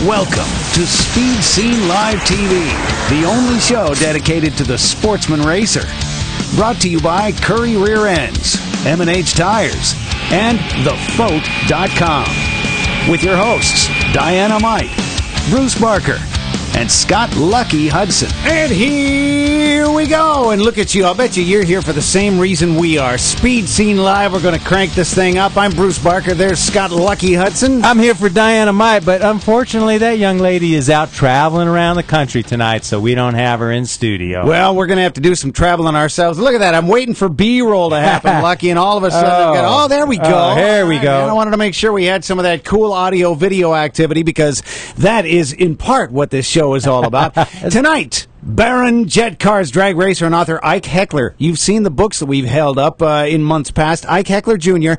Welcome to Speed Scene Live TV, the only show dedicated to the sportsman racer. Brought to you by Curry Rear Ends, M&H Tires, and TheFote.com. With your hosts, Diana-Mite, Bruce Barker, and Scott Lucky Hudson. And here we go. And look at you. I'll bet you're here for the same reason we are. Speed Scene Live. We're going to crank this thing up. I'm Bruce Barker. There's Scott Lucky Hudson. I'm here for Diana-Mite, but unfortunately that young lady is out traveling around the country tonight, so we don't have her in studio. Well, we're going to have to do some traveling ourselves. Look at that. I'm waiting for B-roll to happen, Lucky, and all of a sudden, there we go. Here we go. I wanted to make sure we had some of that cool audio-video activity because that is in part what this show is all about. Tonight, Baron Jet Cars drag racer and author Ike Heckler. You've seen the books that we've held up in months past. Ike Heckler Jr.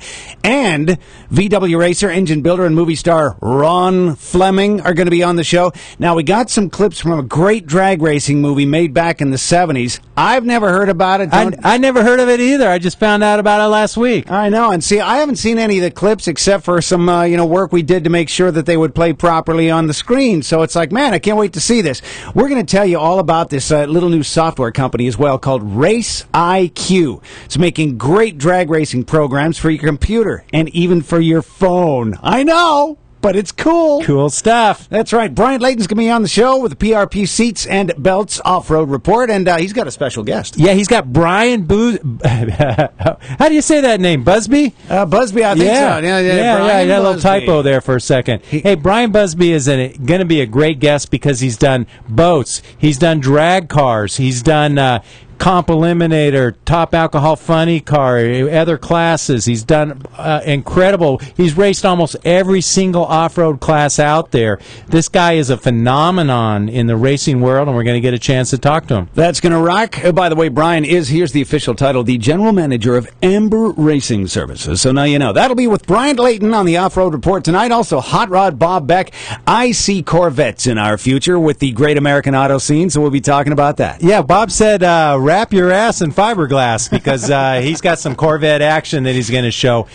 and VW racer, engine builder, and movie star Ron Fleming are going to be on the show. Now, we got some clips from a great drag racing movie made back in the 70s. I've never heard about it. I never heard of it either. I just found out about it last week. I know. And see, I haven't seen any of the clips except for some work we did to make sure that they would play properly on the screen. So it's like, man, I can't wait to see this. We're going to tell you all about this little new software company as well called Race IQ. It's making great drag racing programs for your computer and even for your phone. I know, but it's cool. Cool stuff. That's right. Brian Layton's going to be on the show with the PRP Seats and Belts Off-Road Report, and he's got a special guest. Yeah, he's got Brian How do you say that name? Busby? Busby, I think so. Yeah, you had a little typo there for a second. Hey, Brian Busby is going to be a great guest because he's done boats, he's done drag cars, he's done Comp Eliminator, Top Alcohol Funny Car, other classes. He's done incredible. He's raced almost every single off-road class out there. This guy is a phenomenon in the racing world, and we're going to get a chance to talk to him. That's going to rock. By the way, Brian is, here's the official title, the General Manager of Amber Racing Services. So now you know. That'll be with Brian Layton on the Off-Road Report tonight. Also, Hot Rod Bob Beck. I see Corvettes in our future with the Great American Auto Scene, so we'll be talking about that. Yeah, Bob said wrap your ass in fiberglass because he's got some Corvette action that he's going to show.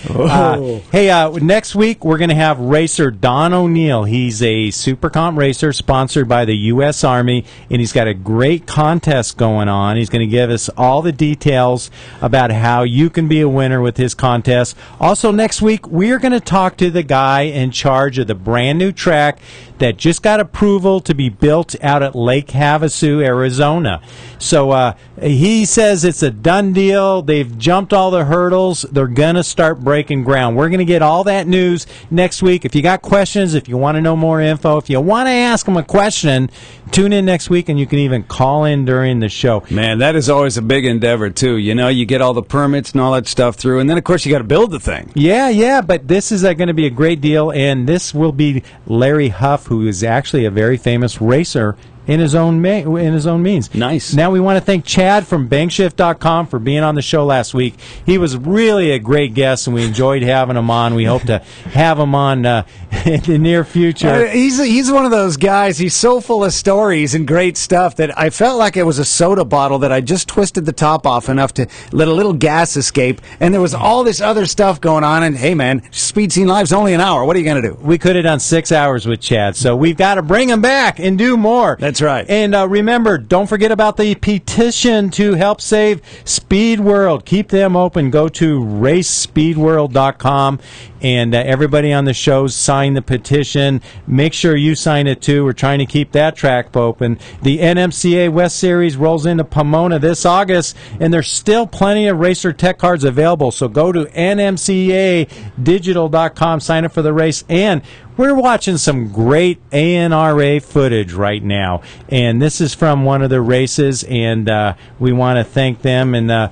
Next week we're going to have racer Don O'Neill. He's a Super Comp racer sponsored by the U.S. Army, and he's got a great contest going on. He's going to give us all the details about how you can be a winner with his contest. Also, next week we're going to talk to the guy in charge of the brand new track that just got approval to be built out at Lake Havasu, Arizona. So he says it's a done deal. They've jumped all the hurdles. They're going to start breaking ground. We're going to get all that news next week. If you got questions, if you want to know more info, if you want to ask them a question, tune in next week, and you can even call in during the show. Man, that is always a big endeavor, too. You know, you get all the permits and all that stuff through, and then, of course, you got to build the thing. Yeah, but this is going to be a great deal, and this will be Larry Huff, who is actually a very famous racer in his own means. Nice. Now we want to thank Chad from Bankshift.com for being on the show last week. He was really a great guest, and we enjoyed having him on. We hope to have him on in the near future. He's one of those guys. He's so full of stories and great stuff that I felt like it was a soda bottle that I just twisted the top off enough to let a little gas escape, and there was all this other stuff going on, and hey, man, Speed Scene Live's only an hour. What are you going to do? We could have done 6 hours with Chad, so we've got to bring him back and do more. That's right. And remember, don't forget about the petition to help save Speed World. Keep them open. Go to racespeedworld.com, and everybody on the show sign the petition. Make sure you sign it, too. We're trying to keep that track open. The NMCA West Series rolls into Pomona this August, and there's still plenty of Racer Tech cards available. So go to nmcadigital.com, sign up for the race, and we're watching some great ANRA footage right now, and this is from one of the races, and we want to thank them, and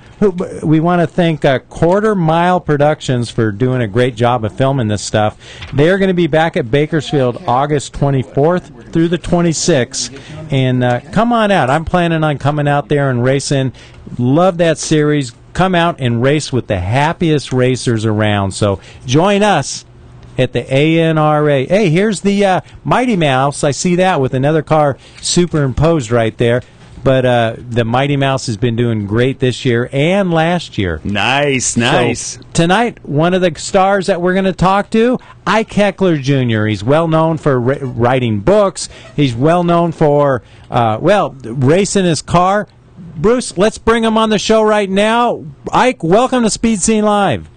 we want to thank Quarter Mile Productions for doing a great job of filming this stuff. They're going to be back at Bakersfield August 24th through the 26th, and come on out. I'm planning on coming out there and racing. Love that series. Come out and race with the happiest racers around, so join us at the ANRA. Hey, here's the Mighty Mouse. I see that with another car superimposed right there. but the Mighty Mouse has been doing great this year and last year. Nice. So, tonight, one of the stars that we're going to talk to, Ike Heckler Jr. He's well known for writing books. He's well known for, racing his car. Bruce, let's bring him on the show right now. Ike, welcome to Speed Scene Live.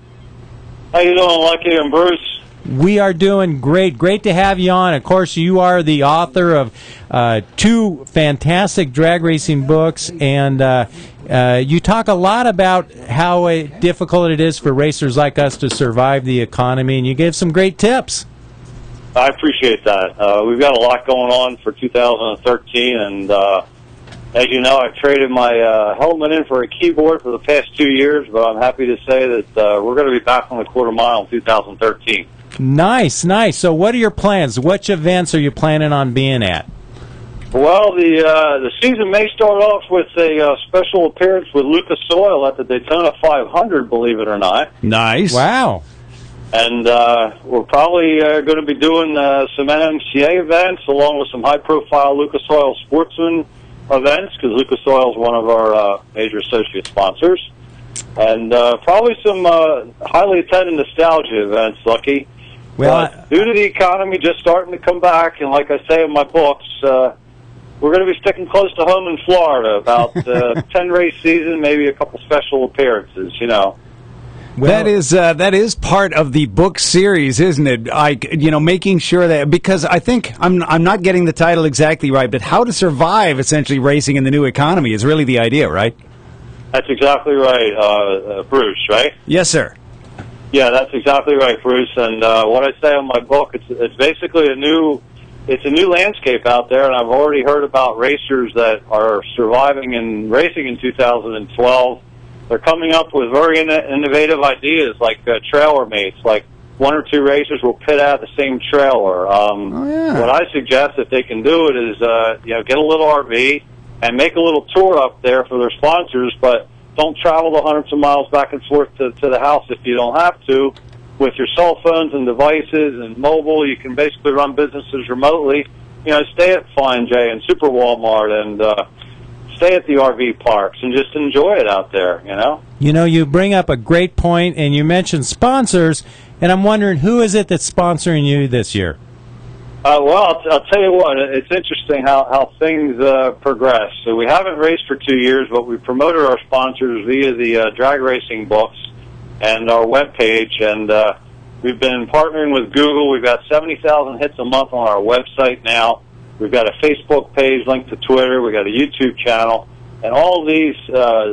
How you doing, Lucky and Bruce? We are doing great. Great to have you on. Of course, you are the author of 2 fantastic drag racing books, and you talk a lot about how difficult it is for racers like us to survive the economy, and you gave some great tips. I appreciate that. We've got a lot going on for 2013, and as you know, I've traded my helmet in for a keyboard for the past 2 years, but I'm happy to say that we're going to be back on the quarter mile in 2013. Nice. So what are your plans? Which events are you planning on being at? Well, the season may start off with a special appearance with Lucas Oil at the Daytona 500, believe it or not. Nice. Wow. And we're probably going to be doing some NMCA events along with some high-profile Lucas Oil sportsman events, because Lucas Oil is one of our major associate sponsors. And probably some highly attended nostalgia events, Lucky. Well, due to the economy just starting to come back, and like I say in my books, we're going to be sticking close to home in Florida. About 10 race season, maybe a couple special appearances. Well, that is part of the book series, isn't it? Making sure that, because I think I'm not getting the title exactly right, but how to survive essentially racing in the new economy is really the idea, right? That's exactly right, Bruce. Right? Yes, sir. Yeah, that's exactly right, Bruce. And what I say in my book, it's basically a new landscape out there, and I've already heard about racers that are surviving and racing in 2012. They're coming up with very innovative ideas, like trailer mates. Like 1 or 2 racers will pit out the same trailer. What I suggest, if they can do it, is get a little RV and make a little tour up there for their sponsors, but don't travel the hundreds of miles back and forth to the house if you don't have to. With your cell phones and devices and mobile, you can basically run businesses remotely. Stay at Flying J and Super Walmart and stay at the RV parks and just enjoy it out there, You bring up a great point, and you mentioned sponsors, and I'm wondering, who is it that's sponsoring you this year? Well, I'll tell you what, it's interesting how things progress. So we haven't raced for 2 years, but we promoted our sponsors via the drag racing books and our webpage, and we've been partnering with Google. We've got 70,000 hits a month on our website now. We've got a Facebook page linked to Twitter. We've got a YouTube channel. And all these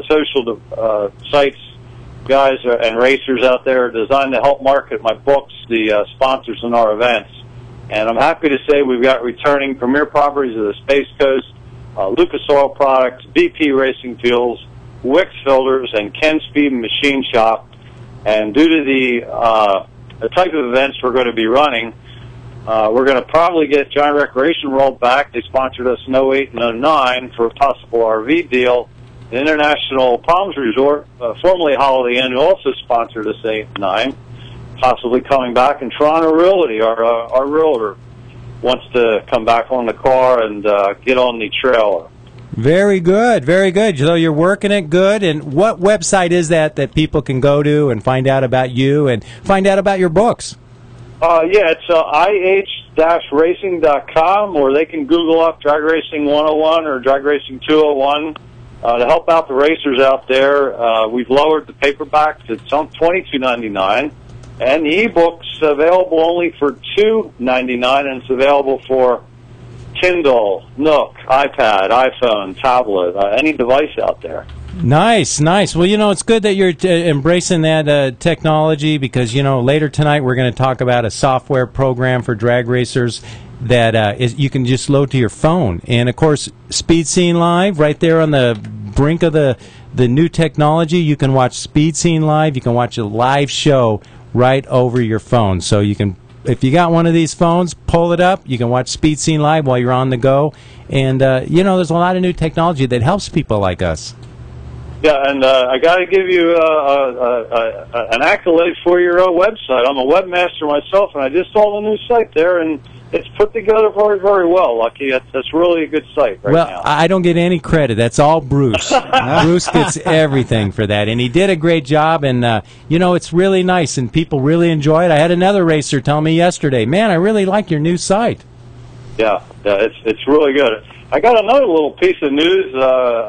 social sites, guys and racers out there, are designed to help market my books, the sponsors in our events. And I'm happy to say we've got returning premier properties of the Space Coast, Lucas Oil Products, BP Racing Fuels, Wix Filters, and Ken Speed Machine Shop. And due to the type of events we're going to be running, we're going to probably get Giant Recreation rolled back. They sponsored us in 08 and 09 for a possible RV deal. The International Palms Resort, formerly Holiday Inn, who also sponsored us 8 and 9. Possibly coming back, and Toronto Realty, our realtor, wants to come back on the car and get on the trailer. Very good. So you're working it good. And what website is that people can go to and find out about you and find out about your books? It's ih-racing.com, or they can Google up Drag Racing 101 or Drag Racing 201 to help out the racers out there. We've lowered the paperback to $22.99. And the e-book's available only for $2.99, and it's available for Kindle, Nook, iPad, iPhone, tablet, any device out there. Nice. Well, it's good that you're embracing that technology, because, later tonight we're going to talk about a software program for drag racers that you can just load to your phone. And, of course, Speed Scene Live, right there on the brink of the new technology. You can watch Speed Scene Live. You can watch a live show right over your phone. So you can, if you got one of these phones, pull it up. You can watch Speed Scene Live while you're on the go. And, there's a lot of new technology that helps people like us. Yeah, and I got to give you an accolade for your website. I'm a webmaster myself, and I just saw the new site there, and it's put together very, very well, Lucky. That's really a good site right now. Well, I don't get any credit. That's all Bruce. Bruce gets everything for that, and he did a great job. And you know, it's really nice, and people really enjoy it. I had another racer tell me yesterday, "Man, I really like your new site." Yeah, it's really good. I got another little piece of news.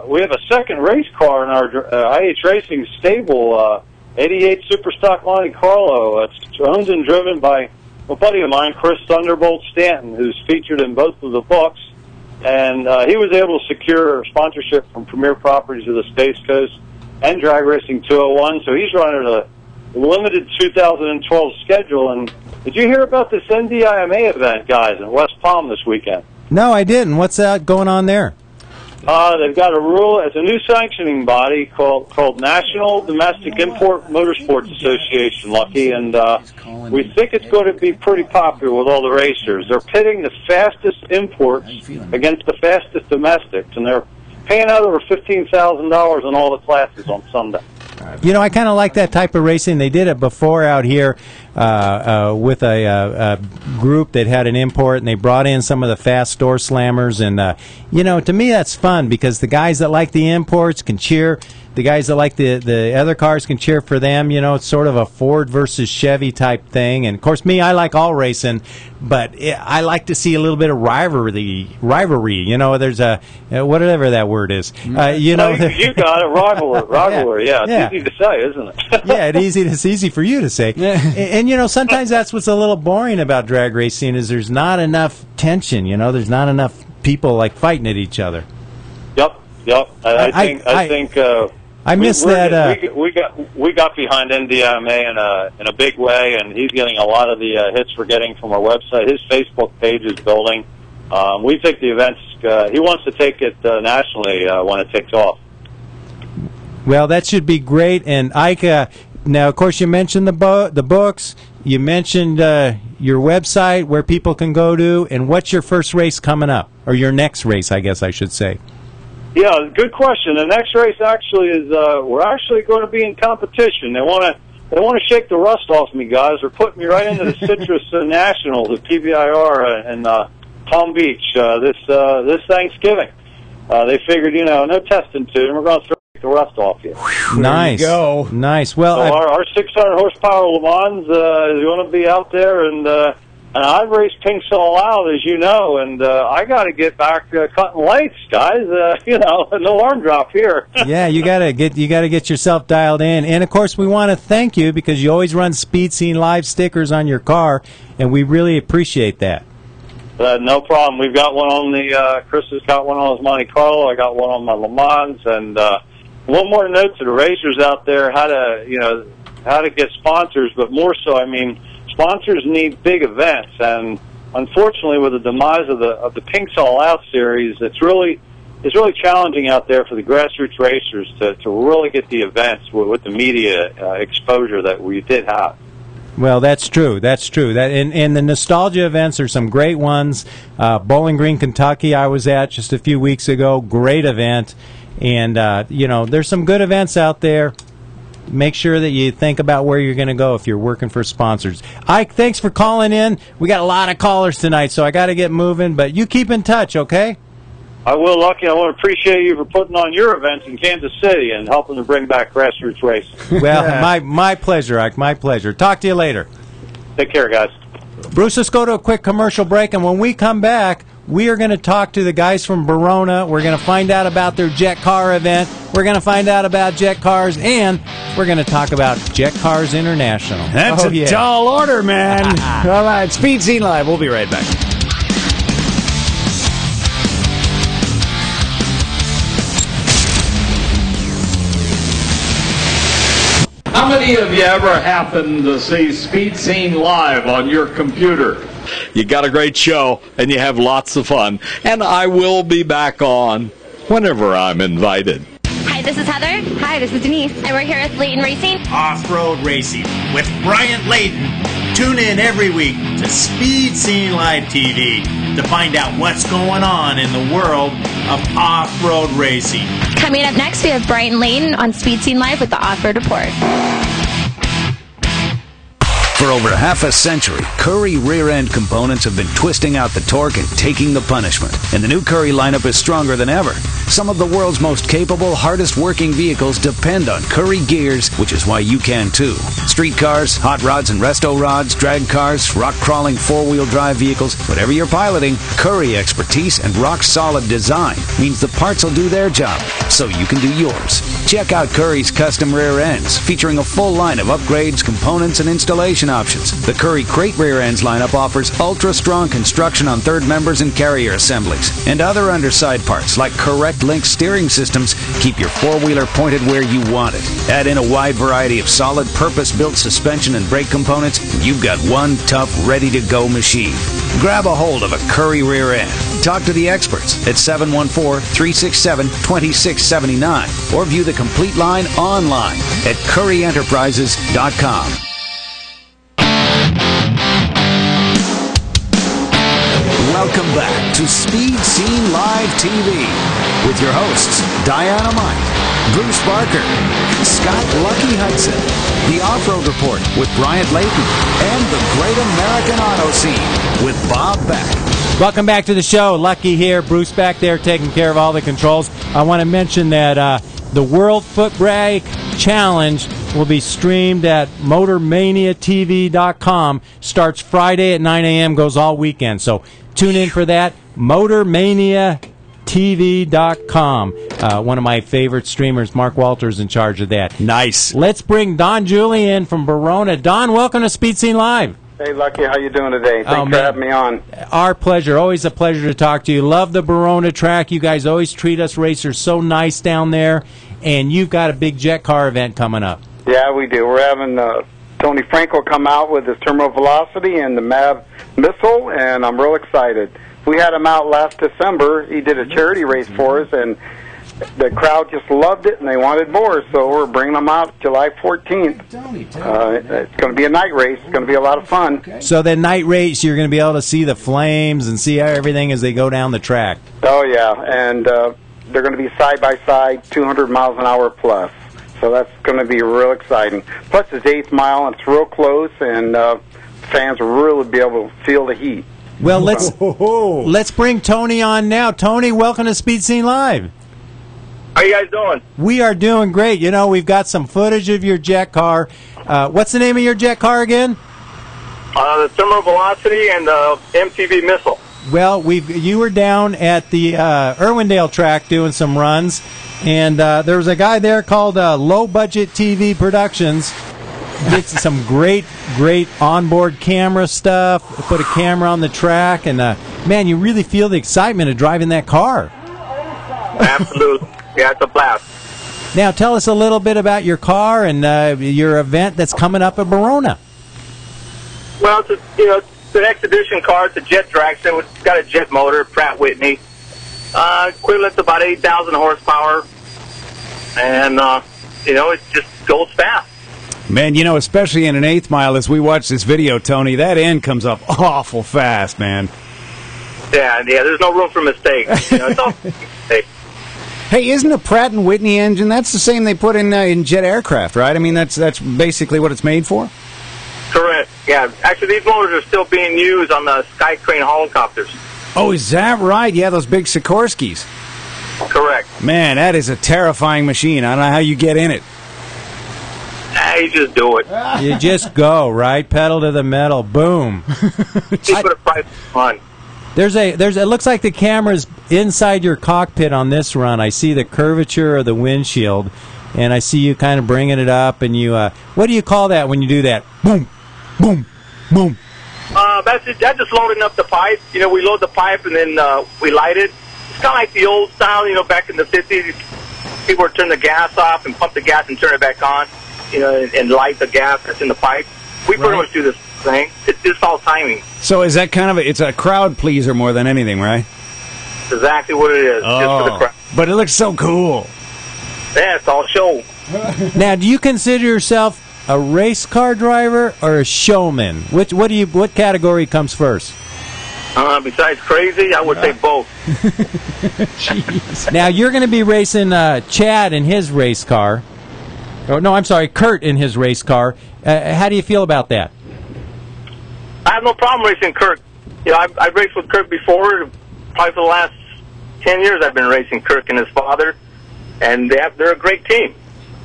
We have a second race car in our IH Racing stable, 88 Superstock Monte Carlo. It's owned and driven by a buddy of mine, Chris Thunderbolt Stanton, who's featured in both of the books. And he was able to secure sponsorship from Premier Properties of the Space Coast and Drag Racing 201. So he's running a limited 2012 schedule. And did you hear about this NDIMA event, guys, in West Palm this weekend? No, I didn't. What's that going on there? They've got a rule. It's a new sanctioning body called National Domestic Import Motorsports Association, Lucky, and we think it's going to be pretty popular with all the racers. They're pitting the fastest imports against the fastest domestics, and they're paying out over $15,000 in all the classes on Sunday. You know, I kind of like that type of racing. They did it before out here with a group that had an import, and they brought in some of the fast door slammers. And, you know, to me that's fun because the guys that like the imports can cheer. The guys that like the other cars can cheer for them. You know, it's sort of a Ford versus Chevy type thing. And, of course, me, I like all racing, but I like to see a little bit of rivalry. You know, there's a whatever that word is. You know, you got it, rivalry. Yeah, it's easy to say, isn't it? Yeah, it's easy for you to say. And, you know, sometimes that's what's a little boring about drag racing is there's not enough tension. You know, there's not enough people like fighting at each other. Yep. I think. I miss that. We got behind NDIMA in a big way, and he's getting a lot of the hits we're getting from our website. His Facebook page is building. We think the events. He wants to take it nationally when it takes off. Well, that should be great. And Ike, now of course you mentioned the books. You mentioned your website where people can go to, and what's your first race coming up, or your next race, I guess I should say. Yeah, good question. The next race actually is we're actually going to be in competition. They want to shake the rust off me, guys. They're putting me right into the Citrus Nationals at PBIR in Palm Beach this Thanksgiving. They figured, you know, no testing to, and we're going to shake the rust off you. Nice. There you go. Nice. Well, so our 600 horsepower Le Mans is going to be out there, and I've raced Pink Soul out, as you know, and I got to get back cutting lights, guys. You know, no arm drop here. Yeah, you gotta get yourself dialed in, and of course we want to thank you because you always run Speed Scene Live stickers on your car, and we really appreciate that. No problem. We've got one on the. Chris has got one on his Monte Carlo. I got one on my Le Mans, and one more note to the racers out there: how to get sponsors, but more so, I mean. Sponsors need big events, and unfortunately, with the demise of the Pink All Out series, it's really challenging out there for the grassroots racers to really get the events with the media exposure that we did have. Well, that's true. That's true. That and the nostalgia events are some great ones. Bowling Green, Kentucky, I was at just a few weeks ago. Great event, and you know, there's some good events out there. Make sure that you think about where you're going to go if you're working for sponsors. Ike, thanks for calling in. We got a lot of callers tonight, so I got to get moving, but you keep in touch, okay? I will, Lucky. I want to appreciate you for putting on your events in Kansas City and helping to bring back grassroots racing. Well, my pleasure, Ike, my pleasure. Talk to you later. Take care, guys. Bruce, let's go to a quick commercial break, and when we come back, we are going to talk to the guys from Verona. We're going to find out about their Jet Car event. We're going to find out about Jet Cars, and we're going to talk about Jet Cars International. That's a tall order, man. All right, Speed Scene Live. We'll be right back. How many of you ever happened to see Speed Scene Live on your computer? You got a great show, and you have lots of fun. And I will be back on whenever I'm invited. Hi, this is Heather. Hi, this is Denise. And we're here with Layton Racing. Off-road racing with Bryant Layton. Tune in every week to Speed Scene Live TV to find out what's going on in the world of off-road racing. Coming up next, we have Bryant Layton on Speed Scene Live with the Off-Road Report. For over half a century, Curry rear-end components have been twisting out the torque and taking the punishment. And the new Curry lineup is stronger than ever. Some of the world's most capable, hardest-working vehicles depend on Curry gears, which is why you can too. Street cars, hot rods and resto rods, drag cars, rock-crawling four-wheel drive vehicles, whatever you're piloting, Curry expertise and rock-solid design means the parts will do their job, so you can do yours. Check out Curry's custom rear ends, featuring a full line of upgrades, components, and installation options. The Curry Crate rear ends lineup offers ultra-strong construction on third members and carrier assemblies. And other underside parts, like correct link steering systems, keep your four-wheeler pointed where you want it. Add in a wide variety of solid, purpose-built suspension and brake components, and you've got one tough, ready-to-go machine. Grab a hold of a Curry rear end. Talk to the experts at 714-367-2679 or view the complete line online at curryenterprises.com. Welcome back to Speed Scene Live TV with your hosts Diana-mite, Bruce Barker, Scott Lucky Hudson, The Off-Road Report with Bryant Layton, and the Great American Auto Scene with Bob Beck. Welcome back to the show. Lucky here. Bruce back there taking care of all the controls. I want to mention that the World Foot Brake Challenge will be streamed at MotorManiaTV.com. Starts Friday at 9 a.m., goes all weekend. So tune in for that. MotorManiaTV.com. One of my favorite streamers, Mark Walter's in charge of that. Nice. Let's bring Don Julie in from Verona. Don, welcome to Speed Scene Live. Hey, Lucky, how you doing today? Thanks for having me on. Our pleasure. Always a pleasure to talk to you. Love the Verona track. You guys always treat us racers so nice down there, and you've got a big jet car event coming up. Yeah, we do. We're having Tony Franco come out with his Terminal Velocity and the MAV missile, and I'm real excited. We had him out last December. He did a charity race for us, and the crowd just loved it, and they wanted more, so we're bringing them out July 14th. It's going to be a night race. It's going to be a lot of fun. So the night race, you're going to be able to see the flames and see everything as they go down the track. Oh, yeah, and they're going to be side-by-side, 200 miles an hour plus. So that's going to be real exciting. Plus, it's 8th mile, and it's real close, and fans will really be able to feel the heat. Well, let's bring Tony on now. Tony, welcome to Speed Scene Live. How you guys doing? We are doing great. You know, we've got some footage of your jet car. What's the name of your jet car again? The Terminal Velocity and the MTV Missile. Well, you were down at the Irwindale track doing some runs, and there was a guy there called Low Budget TV Productions. Did some great onboard camera stuff, put a camera on the track, and man, you really feel the excitement of driving that car. Absolutely. Yeah, it's a blast. Now, tell us a little bit about your car and your event that's coming up at Verona. Well, it's an exhibition car. It's a jet dragster. It's got a jet motor, Pratt Whitney, equivalent to about 8,000 horsepower, and it just goes fast. Man, especially in an 8th mile, as we watch this video, Tony, that end comes up awful fast, man. Yeah. There's no room for mistakes. It's all mistakes. Hey, isn't a Pratt & Whitney engine, that's the same they put in jet aircraft, right? I mean, that's basically what it's made for? Correct. Yeah. Actually, these motors are still being used on the Sky Crane helicopters. Oh, is that right? Yeah, those big Sikorskis. Correct. Man, that is a terrifying machine. I don't know how you get in it. You just do it. You just go, right? Pedal to the metal. Boom. Just put a price on. It looks like the camera's inside your cockpit on this run. I see the curvature of the windshield, and I see you kind of bringing it up, and you, what do you call that when you do that? Boom, boom, boom. That's just loading up the pipe. We load the pipe, and then we light it. It's kind of like the old style, back in the 50s. People would turn the gas off and pump the gas and turn it back on, and light the gas that's in the pipe. We pretty much do this thing. It's just all timing. So is that it's a crowd pleaser more than anything, right? That's exactly what it is. Oh, just for the crowd. But it looks so cool. Yeah, it's all show. Now, do you consider yourself a race car driver or a showman? What category comes first? Besides crazy, I would say both. Jeez. Now, you're going to be racing Chad in his race car. Oh, no, I'm sorry, Kurt in his race car. How do you feel about that? have no problem racing Kirk. You know, I've raced with Kirk before. Probably for the last 10 years I've been racing Kirk and his father, and they're a great team.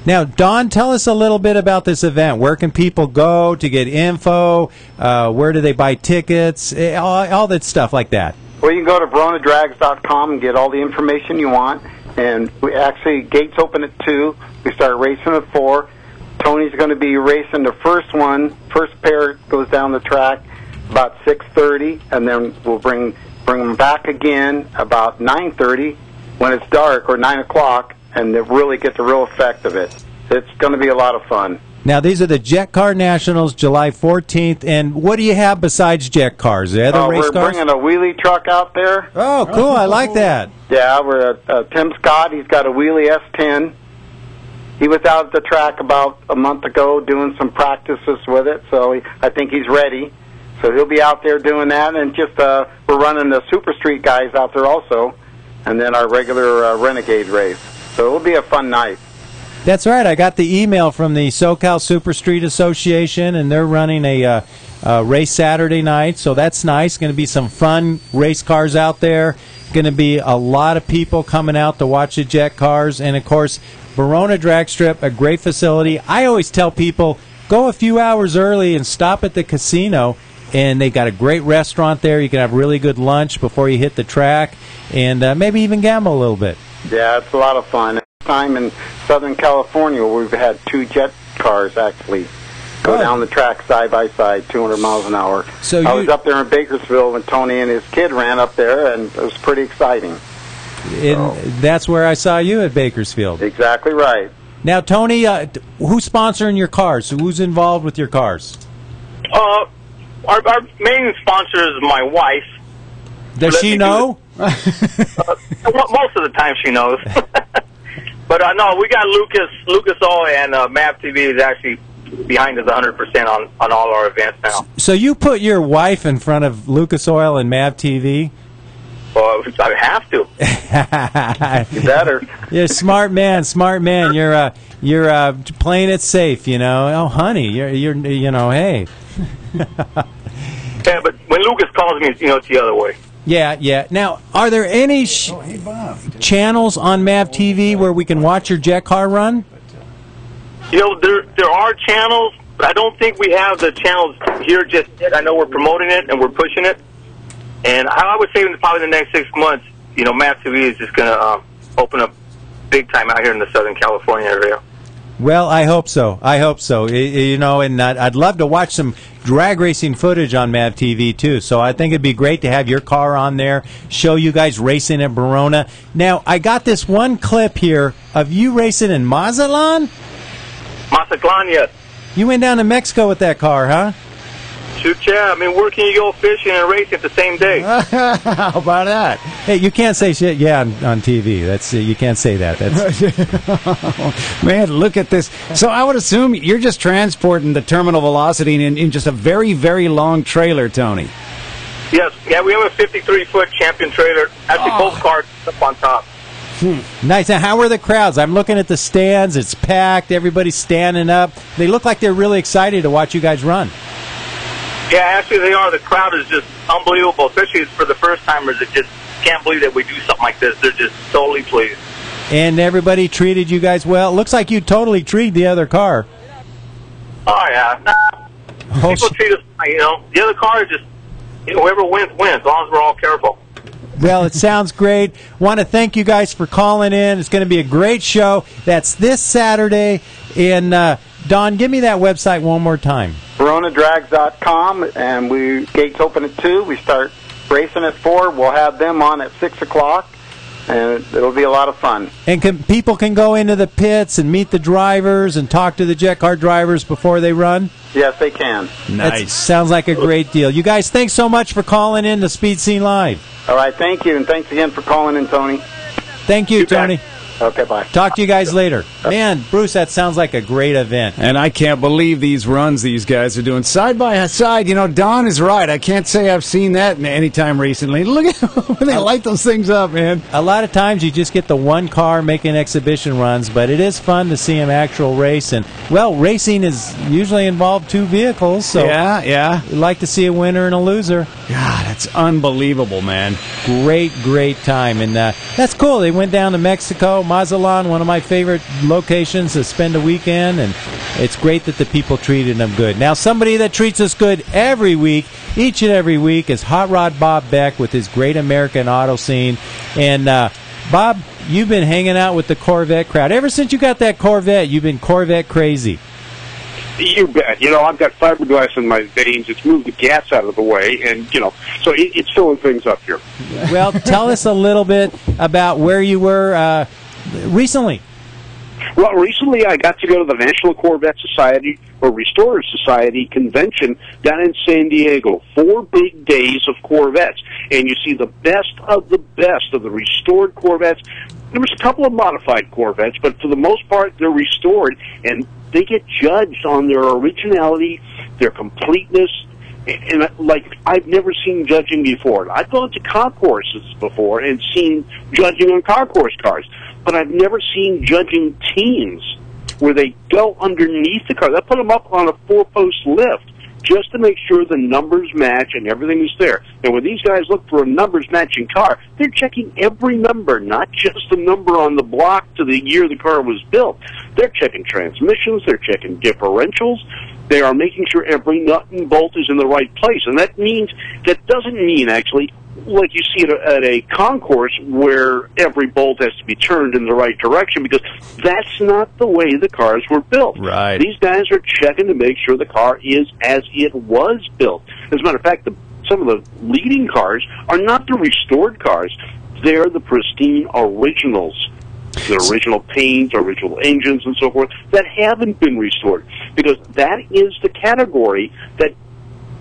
Now, Don, tell us a little bit about this event. Where can people go to get info? Where do they buy tickets? All that stuff like that. Well, you can go to veronadrags.com and get all the information you want. And we actually, gates open at 2. We start racing at 4. Tony's going to be racing the first one. First pair goes down the track about 6:30, and then we'll bring them back again about 9:30 when it's dark, or 9 o'clock, and they really get the real effect of it. It's going to be a lot of fun. Now, these are the Jet Car Nationals, July 14th, and what do you have besides Jet Cars? Are there other race we're cars? Bringing a wheelie truck out there. Oh, cool. I like that. Yeah, we're Tim Scott. He's got a wheelie S10. He was out at the track about a month ago doing some practices with it, so I think he's ready. So he'll be out there doing that, and just we're running the Super Street guys out there also, and then our regular Renegade race. So it'll be a fun night. That's right. I got the email from the SoCal Super Street Association, and they're running a race Saturday night, so that's nice. Going to be some fun race cars out there. Going to be a lot of people coming out to watch the Jet Cars, and of course, Verona Drag Strip, a great facility. I always tell people, go a few hours early and stop at the casino, and they got a great restaurant there. You can have really good lunch before you hit the track, and maybe even gamble a little bit. Yeah, it's a lot of fun. Time in Southern California, we've had 2 Jet Cars actually go down the track side by side, 200 miles an hour. So I was up there in Bakersfield when Tony and his kid ran up there, and it was pretty exciting. That's where I saw you at Bakersfield. Exactly right. Now, Tony, who's sponsoring your cars? Who's involved with your cars? Our main sponsor is my wife. Does she know? Most of the time she knows. But no, we got Lucas Oil, and MAV TV is actually behind us 100% on all our events now. So you put your wife in front of Lucas Oil and MAV TV? Well, I have to. You better. You're a smart man. You're playing it safe, you know. Oh, honey, you're you know, hey. Yeah, but when Lucas calls me, you know, it's the other way. Yeah. Now, are there any channels on MAV TV where we can watch your Jet Car run? You know, there are channels, but I don't think we have the channels here just yet. I know we're promoting it and we're pushing it. And I would say in probably the next 6 months, you know, MAV TV is just going to open up big time out here in the Southern California area. Well, I hope so. You know, and I'd love to watch some drag racing footage on MAV TV, too. So I think it'd be great to have your car on there, show you guys racing at Verona. Now, I got this one clip here of you racing in Mazatlan? Mazatlan, yes. You went down to Mexico with that car, huh? Shoot, yeah. I mean, where can you go fishing and racing at the same day? How about that? Hey, you can't say shit, yeah, on TV. That's you can't say that. That's Man, look at this. So I would assume you're just transporting the terminal velocity in just a very, very long trailer, Tony. Yes. Yeah, we have a 53-foot champion trailer. Actually, both cars up on top. Nice. Now, how are the crowds? I'm looking at the stands. It's packed. Everybody's standing up. They look like they're really excited to watch you guys run. Yeah, actually they are. The crowd is just unbelievable, especially for the first-timers that just can't believe that we do something like this. They're just totally pleased. And everybody treated you guys well. It looks like you totally treated the other car. Oh, yeah. People treat us, you know. The other car is just, you know, whoever wins, wins, as long as we're all careful. Well, it sounds great. Want to thank you guys for calling in. It's going to be a great show. That's this Saturday. And, Don, give me that website one more time. VeronaDrags.com, and gates open at 2. We start racing at 4. We'll have them on at 6 o'clock, and it'll be a lot of fun. And people can go into the pits and meet the drivers and talk to the Jet Car drivers before they run? Yes, they can. Nice. That sounds like a great deal. You guys, thanks so much for calling in to Speed Scene Live. All right, thank you, and thanks again for calling in, Tony. Thank you, Tony. Okay, bye. Talk to you guys later. Man, Bruce, that sounds like a great event. And I can't believe these runs these guys are doing side by side. You know, Don is right. I can't say I've seen that any time recently. Look at when they light those things up, man. A lot of times you just get the one car making exhibition runs, but it is fun to see them actual race. And, well, racing is usually involved two vehicles, so yeah. you'd like to see a winner and a loser. God, that's unbelievable, man. Great time. And that's cool. They went down to Mexico, Mazatlan, one of my favorite locations to spend a weekend, and it's great that the people treated them good. Now, somebody that treats us good every week, each and every week, is Hot Rod Bob Beck with his Great American Auto Scene. And, Bob, you've been hanging out with the Corvette crowd. Ever since you got that Corvette, you've been Corvette crazy. You bet. You know, I've got fiberglass in my veins. It's moved the gas out of the way, and, you know, so it's filling things up here. Well, tell us a little bit about where you were recently. Well, recently I got to go to the National Corvette Society or Restorers Society convention down in San Diego. 4 big days of Corvettes, and you see the best of the restored Corvettes. There was a couple of modified Corvettes, but for the most part, they're restored, and they get judged on their originality, their completeness, and like I've never seen judging before. I've gone to concourses before and seen judging on concourse cars, but I've never seen judging teams where they go underneath the car. They put them up on a 4-post lift just to make sure the numbers match and everything is there. And when these guys look for a numbers-matching car, they're checking every number, not just the number on the block to the year the car was built. They're checking transmissions. They're checking differentials. They are making sure every nut and bolt is in the right place. And that doesn't mean, actually, like you see at a concourse where every bolt has to be turned in the right direction, because that's not the way the cars were built. Right. These guys are checking to make sure the car is as it was built. As a matter of fact, some of the leading cars are not the restored cars. They're the pristine originals. The original paint, original engines, and so forth, that haven't been restored. Because that is the category that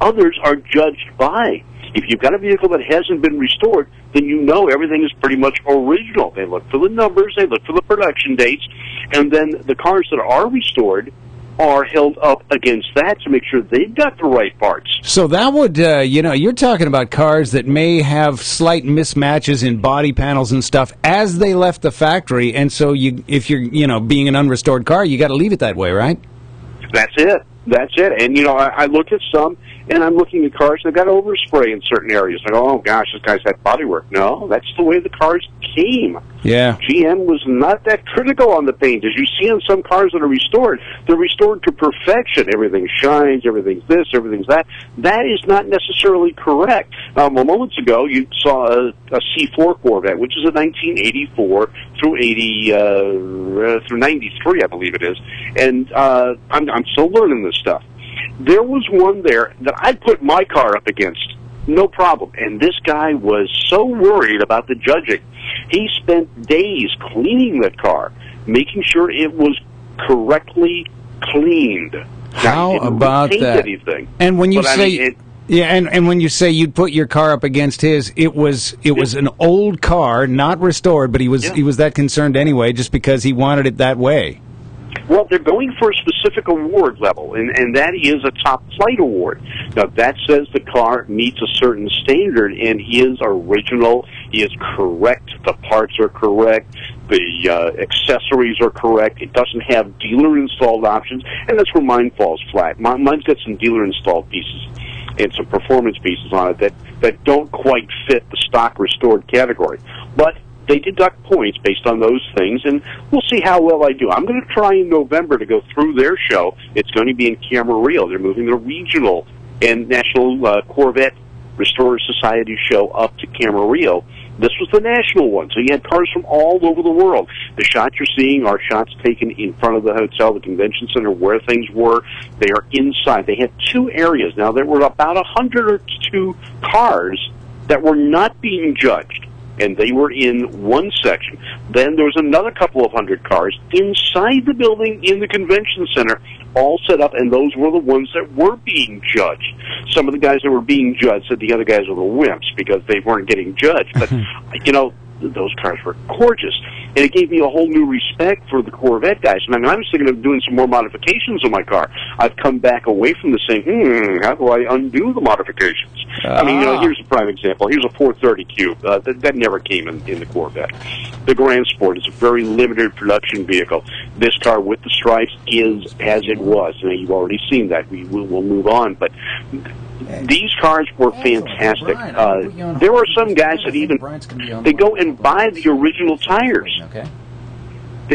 others are judged by. If you've got a vehicle that hasn't been restored, then you know everything is pretty much original. They look for the numbers, they look for the production dates, and then the cars that are restored are held up against that to make sure they've got the right parts. So that would, you're talking about cars that may have slight mismatches in body panels and stuff as they left the factory, and so if you're, being an unrestored car, you got to leave it that way, right? That's it. And, I look at some, and I'm looking at cars that got overspray in certain areas. I go, oh, gosh, this guy's had bodywork. No, that's the way the cars came. Yeah. GM was not that critical on the paint. As you see on some cars that are restored, they're restored to perfection. Everything shines, everything's this, everything's that. That is not necessarily correct. Moments ago, you saw a C4 Corvette, which is a 1984 through 93, I believe it is. And I'm still learning this stuff. There was one there that I put my car up against, no problem. And this guy was so worried about the judging. He spent days cleaning that car, making sure it was correctly cleaned. How about that? Anything. And when you say... and when you say you'd put your car up against his, it was an old car, not restored, but he was that concerned anyway, just because he wanted it that way. Well, they're going for a specific award level, and that is a top flight award. Now, that says the car meets a certain standard and is original, is correct, the parts are correct, the accessories are correct, it doesn't have dealer-installed options, and that's where mine falls flat. Mine's got some dealer-installed pieces and some performance pieces on it that don't quite fit the stock restored category. But they deduct points based on those things, and we'll see how well I do. I'm going to try in November to go through their show. It's going to be in Camarillo. They're moving the regional and National Corvette Restorer Society show up to Camarillo. This was the national one, so you had cars from all over the world. The shots you're seeing are shots taken in front of the hotel, the convention center, where things were. They are inside. They had 2 areas. Now, there were about 102 cars that were not being judged, and they were in one section. Then there was another couple of 100 cars inside the building in the convention center, all set up, and those were the ones that were being judged. Some of the guys that were being judged said the other guys were the wimps because they weren't getting judged. But, those cars were gorgeous. And it gave me a whole new respect for the Corvette guys. And I mean, I was thinking of doing some more modifications on my car. I've come back away from this saying, how do I undo the modifications? I mean, here's a prime example. Here's a 430 Cube. That never came in the Corvette. The Grand Sport is a very limited production vehicle. This car with the stripes is as it was. And you've already seen that. We'll move on. But these cars were fantastic. There are some guys that even they go and buy the original tires. Okay.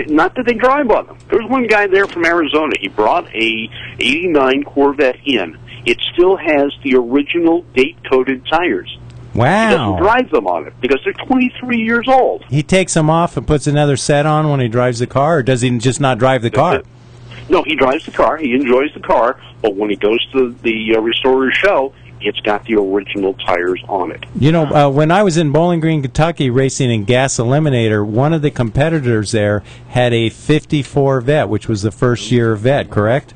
Not that they drive on them. There was one guy there from Arizona. He brought a '89 Corvette in. It still has the original date-coated tires. Wow. He doesn't drive them on it because they're 23 years old. He takes them off and puts another set on when he drives the car, or does he just not drive the car? No, he drives the car. He enjoys the car, but when he goes to the Restorer show, it's got the original tires on it. You know, when I was in Bowling Green, Kentucky, racing in Gas Eliminator, one of the competitors there had a 54 Vet, which was the first year Vet, correct?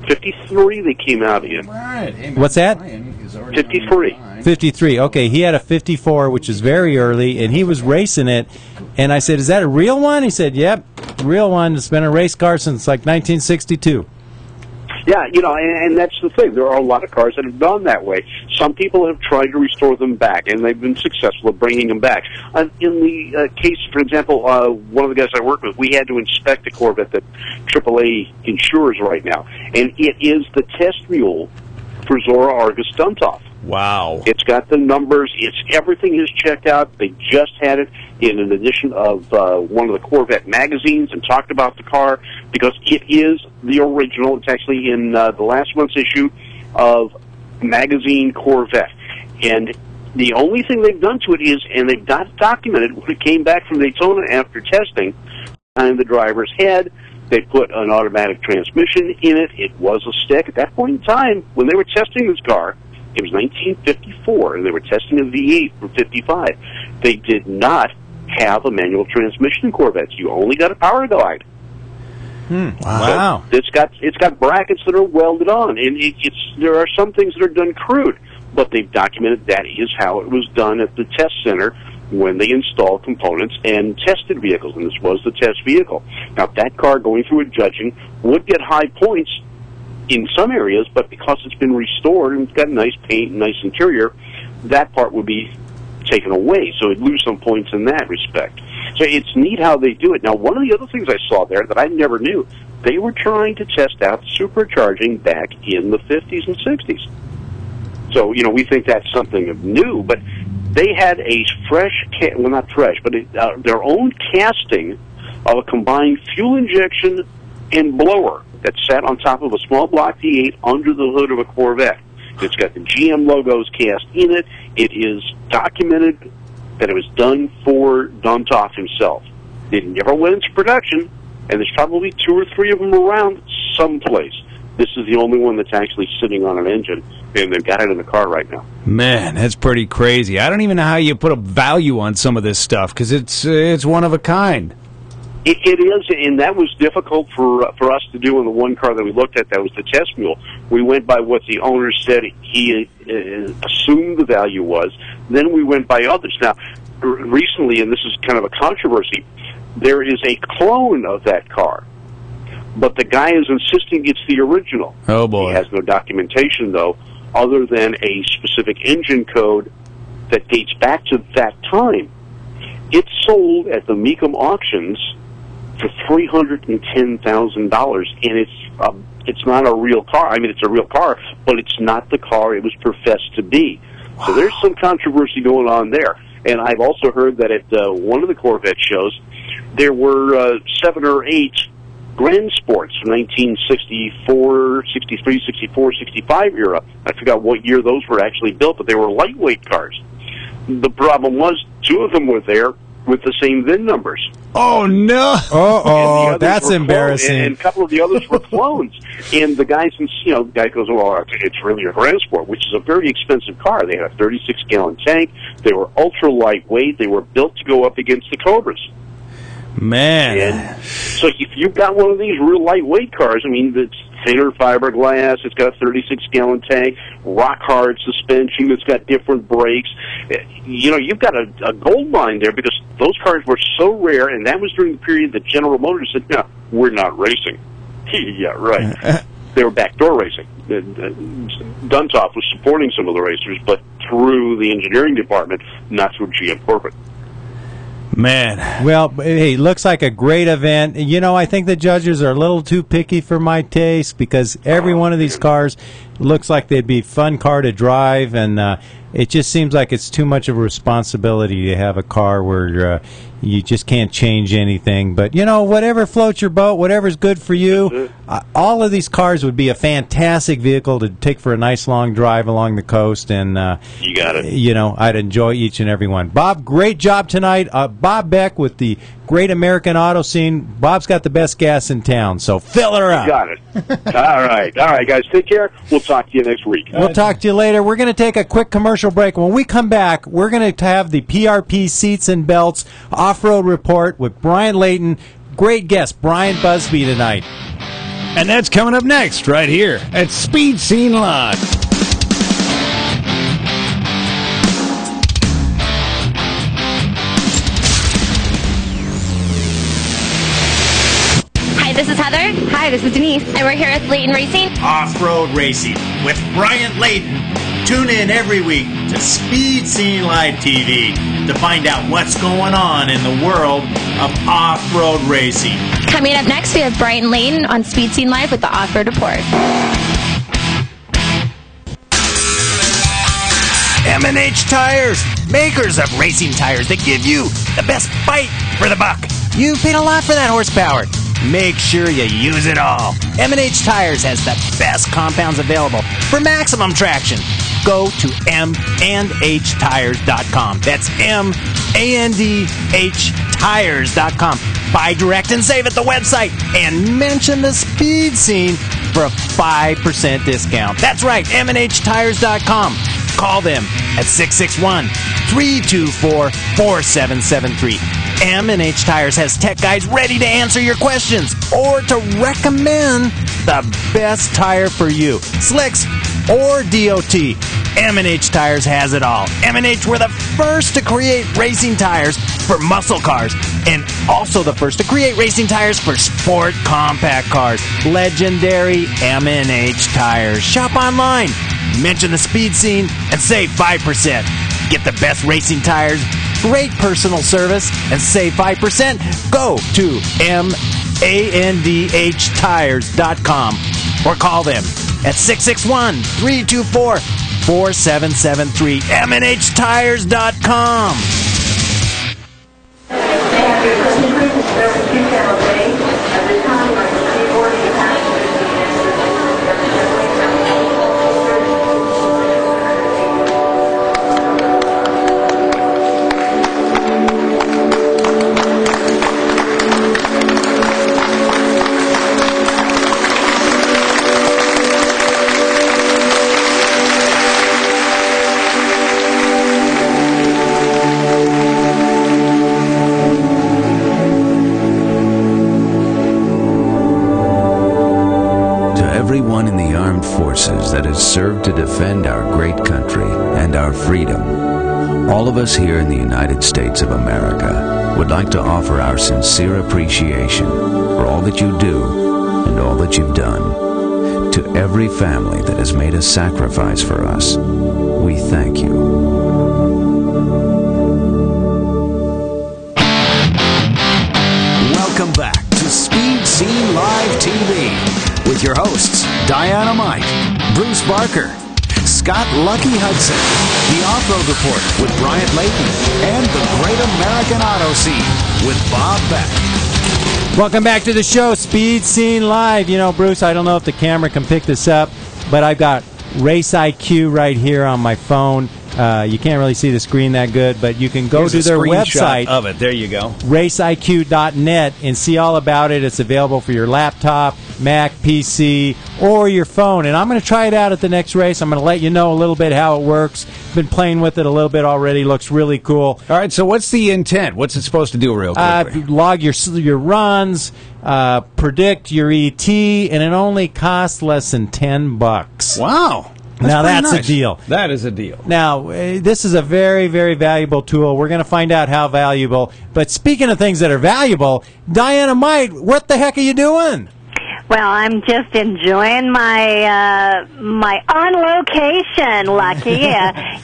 53 they came out in. Right. Hey, what's that? 53. 53. Okay, he had a 54, which is very early, and he was racing it. And I said, "Is that a real one?" He said, "Yep, real one. It's been a race car since like 1962." Yeah, you know, and that's the thing. There are a lot of cars that have gone that way. Some people have tried to restore them back, and they've been successful at bringing them back. In the case, for example, one of the guys I work with, we had to inspect a Corvette that AAA insures right now, and it is the test mule for Zora Argus Duntov. Wow. It's got the numbers. Everything is checked out. They just had it in an edition of one of the Corvette magazines and talked about the car because it is the original. It's actually in the last month's issue of Magazine Corvette. And the only thing they've done to it is, and they've got it documented, when it came back from Daytona after testing, behind the driver's head, they put an automatic transmission in it. It was a stick. At that point in time, when they were testing this car, it was 1954, and they were testing a V8 from 55. They did not have a manual transmission in Corvettes. You only got a power glide. Wow. So it's got brackets that are welded on, and there are some things that are done crude, but they've documented that is how it was done at the test center when they installed components and tested vehicles, and this was the test vehicle. Now, that car going through a judging would get high points in some areas, but because it's been restored and it's got nice paint and nice interior, that part would be taken away, so it'd lose some points in that respect. So it's neat how they do it. Now, one of the other things I saw there that I never knew, they were trying to test out supercharging back in the 50s and 60s. So, you know, we think that's something new, but they had a fresh, well, not fresh, but their own casting of a combined fuel injection and blower that sat on top of a small block V8 under the hood of a Corvette. It's got the GM logos cast in it. It is documented that it was done for Duntov himself. It never went into production, and there's probably 2 or 3 of them around someplace. This is the only one that's actually sitting on an engine, and they've got it in the car right now. Man, that's pretty crazy. I don't even know how you put a value on some of this stuff, because it's one of a kind. It is, and that was difficult for us to do in the one car that we looked at. That was the test mule. We went by what the owner said he assumed the value was. Then we went by others. Now, recently, and this is kind of a controversy, there is a clone of that car, but the guy is insisting it's the original. Oh, boy. He has no documentation, though, other than a specific engine code that dates back to that time. It's sold at the Mecum auctions for $310,000, and it's not a real car. I mean, it's a real car, but it's not the car it was professed to be. Wow. So there's some controversy going on there. And I've also heard that at one of the Corvette shows, there were 7 or 8 Grand Sports from 1964, 63, 64, 65 era. I forgot what year those were actually built, but they were lightweight cars. The problem was 2 of them were there with the same VIN numbers. Oh, no. Uh-oh, that's embarrassing. And a couple of the others were clones. And the guy goes, well, it's really a Grand Sport, which is a very expensive car. They had a 36-gallon tank. They were ultra lightweight. They were built to go up against the Cobras. Man. And so if you've got one of these real lightweight cars, I mean, thinner fiberglass. It's got a 36-gallon tank, rock-hard suspension. It's got different brakes. You know, you've got a gold mine there because those cars were so rare, and that was during the period that General Motors said, no, we're not racing. Yeah, right. They were backdoor racing. Duntop was supporting some of the racers, but through the engineering department, not through GM corporate. Man. Well, hey, looks like a great event. You know, I think the judges are a little too picky for my taste because every one of these cars looks like they'd be a fun car to drive, and it just seems like it's too much of a responsibility to have a car where you just can't change anything. But, you know, whatever floats your boat, whatever's good for you, all of these cars would be a fantastic vehicle to take for a nice long drive along the coast. And, you got it. You know, I'd enjoy each and every one. Bob, great job tonight. Bob Beck with the Great American Auto Scene. Bob's got the best gas in town, so fill her up. You got it. All right, guys, take care. We'll talk to you next week. We'll talk to you later. We're going to take a quick commercial break. When we come back, we're going to have the PRP Seats and Belts Off-Road Report with Brian Layton. Great guest, Brian Busby, tonight. And that's coming up next, right here at Speed Scene Live. Hi, this is Heather. Hi, this is Denise. And we're here with Layton Racing. Off-road racing with Brian Layton. Tune in every week to Speed Scene Live TV to find out what's going on in the world of off-road racing. Coming up next, we have Brian Layton on Speed Scene Live with the Off-Road Report. M&H Tires, makers of racing tires that give you the best bite for the buck. You paid a lot for that horsepower. Make sure you use it all. M&H Tires has the best compounds available for maximum traction. Go to mandhtires.com. That's mandhtires.com. Buy direct and save at the website and mention the Speed Scene for a 5% discount. That's right, mandhtires.com. Call them at 661-324-4773. M&H Tires has tech guys ready to answer your questions or to recommend the best tire for you. Slicks or DOT. M&H Tires has it all. M&H were the first to create racing tires for muscle cars and also the first to create racing tires for sport compact cars. Legendary M&H Tires. Shop online. Mention the Speed Scene and save 5%. Get the best racing tires, great personal service, and save 5%. Go to mandhtires.com or call them at 661-324-4773. mandhtires.com. Everyone in the armed forces that has served to defend our great country and our freedom, all of us here in the United States of America would like to offer our sincere appreciation for all that you do and all that you've done. To every family that has made a sacrifice for us, we thank you. Welcome back to Speed Scene Live TV with your hosts, Diana-Mite, Bruce Barker, Scott Lucky Hudson, the Off-Road Report with Brian Layton, and the Great American Auto Scene with Bob Beck. Welcome back to the show, Speed Scene Live. You know, Bruce, I don't know if the camera can pick this up, but I've got Race IQ right here on my phone. You can't really see the screen that good, but you can go Here's to a their screenshot website of it. There you go. raceiq.net and see all about it. It's available for your laptop, Mac, PC, or your phone. And I'm going to try it out at the next race. I'm going to let you know a little bit how it works. Been playing with it a little bit already. Looks really cool. All right, so what's the intent? What's it supposed to do real quickly? Log your runs, predict your ET, and it only costs less than $10. Wow. Now that's nice. a deal. That is a deal. Now, this is a very, very valuable tool. We're going to find out how valuable. But speaking of things that are valuable, Diana-mite, what the heck are you doing? Well, I'm just enjoying my my on location, Lucky,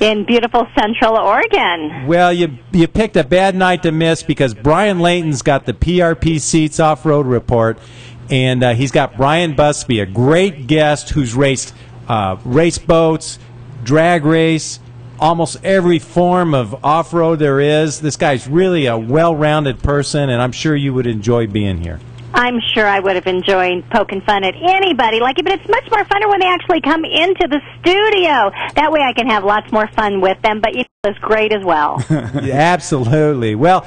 in beautiful Central Oregon. Well, you picked a bad night to miss because Brian Layton's got the PRP Seats Off-Road Report, and he's got Brian Busby, a great guest who's raced race boats, drag race, almost every form of off-road there is. This guy's really a well-rounded person, and I'm sure you would enjoy being here. I'm sure I would have enjoyed poking fun at anybody, Lucky, but it's much more funner when they actually come into the studio. That way I can have lots more fun with them, but it's great as well. Absolutely. Well,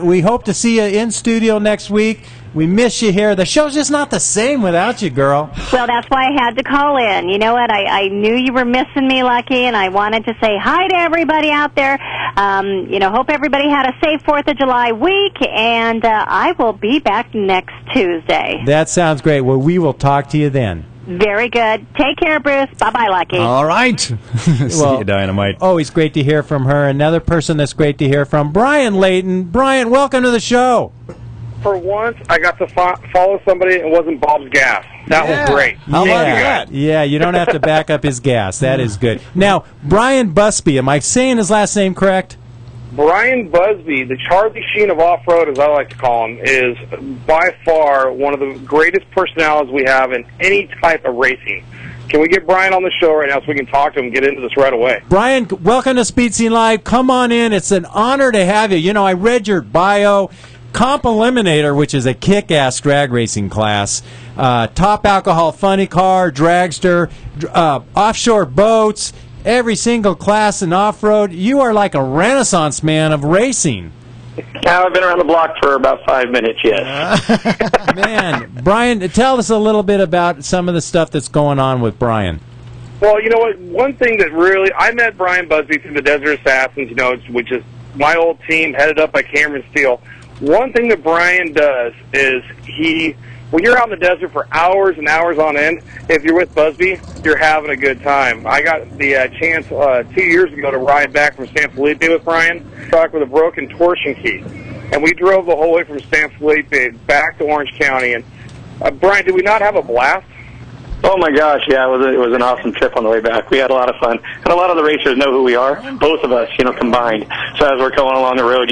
we hope to see you in studio next week. We miss you here. The show's just not the same without you, girl. Well, that's why I had to call in. You know what? I knew you were missing me, Lucky, and I wanted to say hi to everybody out there. Hope everybody had a safe 4th of July week, and I will be back next Tuesday. That sounds great. Well, we will talk to you then. Very good. Take care, Bruce. Bye-bye, Lucky. All right. See you, Dynamite. Always great to hear from her. Another person that's great to hear from, Brian Layton. Brian, welcome to the show. For once, I got to follow somebody and wasn't Bob's gas. That was great. How about that? Yeah, you don't have to back up his gas. That is good. Now, Brian Busby, am I saying his last name correct? Brian Busby, the Charlie Sheen of off-road, as I like to call him, is by far one of the greatest personalities we have in any type of racing. Can we get Brian on the show right now so we can talk to him and get into this right away? Brian, welcome to Speed Scene Live. Come on in. It's an honor to have you. You know, I read your bio. Comp Eliminator, which is a kick-ass drag racing class, top alcohol funny car, dragster, offshore boats, every single class in off-road. You are like a renaissance man of racing. I've been around the block for about 5 minutes, yes. Man, Brian, tell us a little bit about some of the stuff that's going on with Brian. Well, you know what? One thing that really... I met Brian Busby through the Desert Assassins, which is my old team headed up by Cameron Steele. One thing that Brian does is when you're out in the desert for hours and hours on end, if you're with Busby, you're having a good time. I got the chance 2 years ago to ride back from San Felipe with Brian, truck with a broken torsion key. And we drove the whole way from San Felipe back to Orange County. And Brian, did we not have a blast? Oh my gosh, yeah, it was an awesome trip on the way back. We had a lot of fun. And a lot of the racers know who we are, both of us, combined. So as we're going along the road,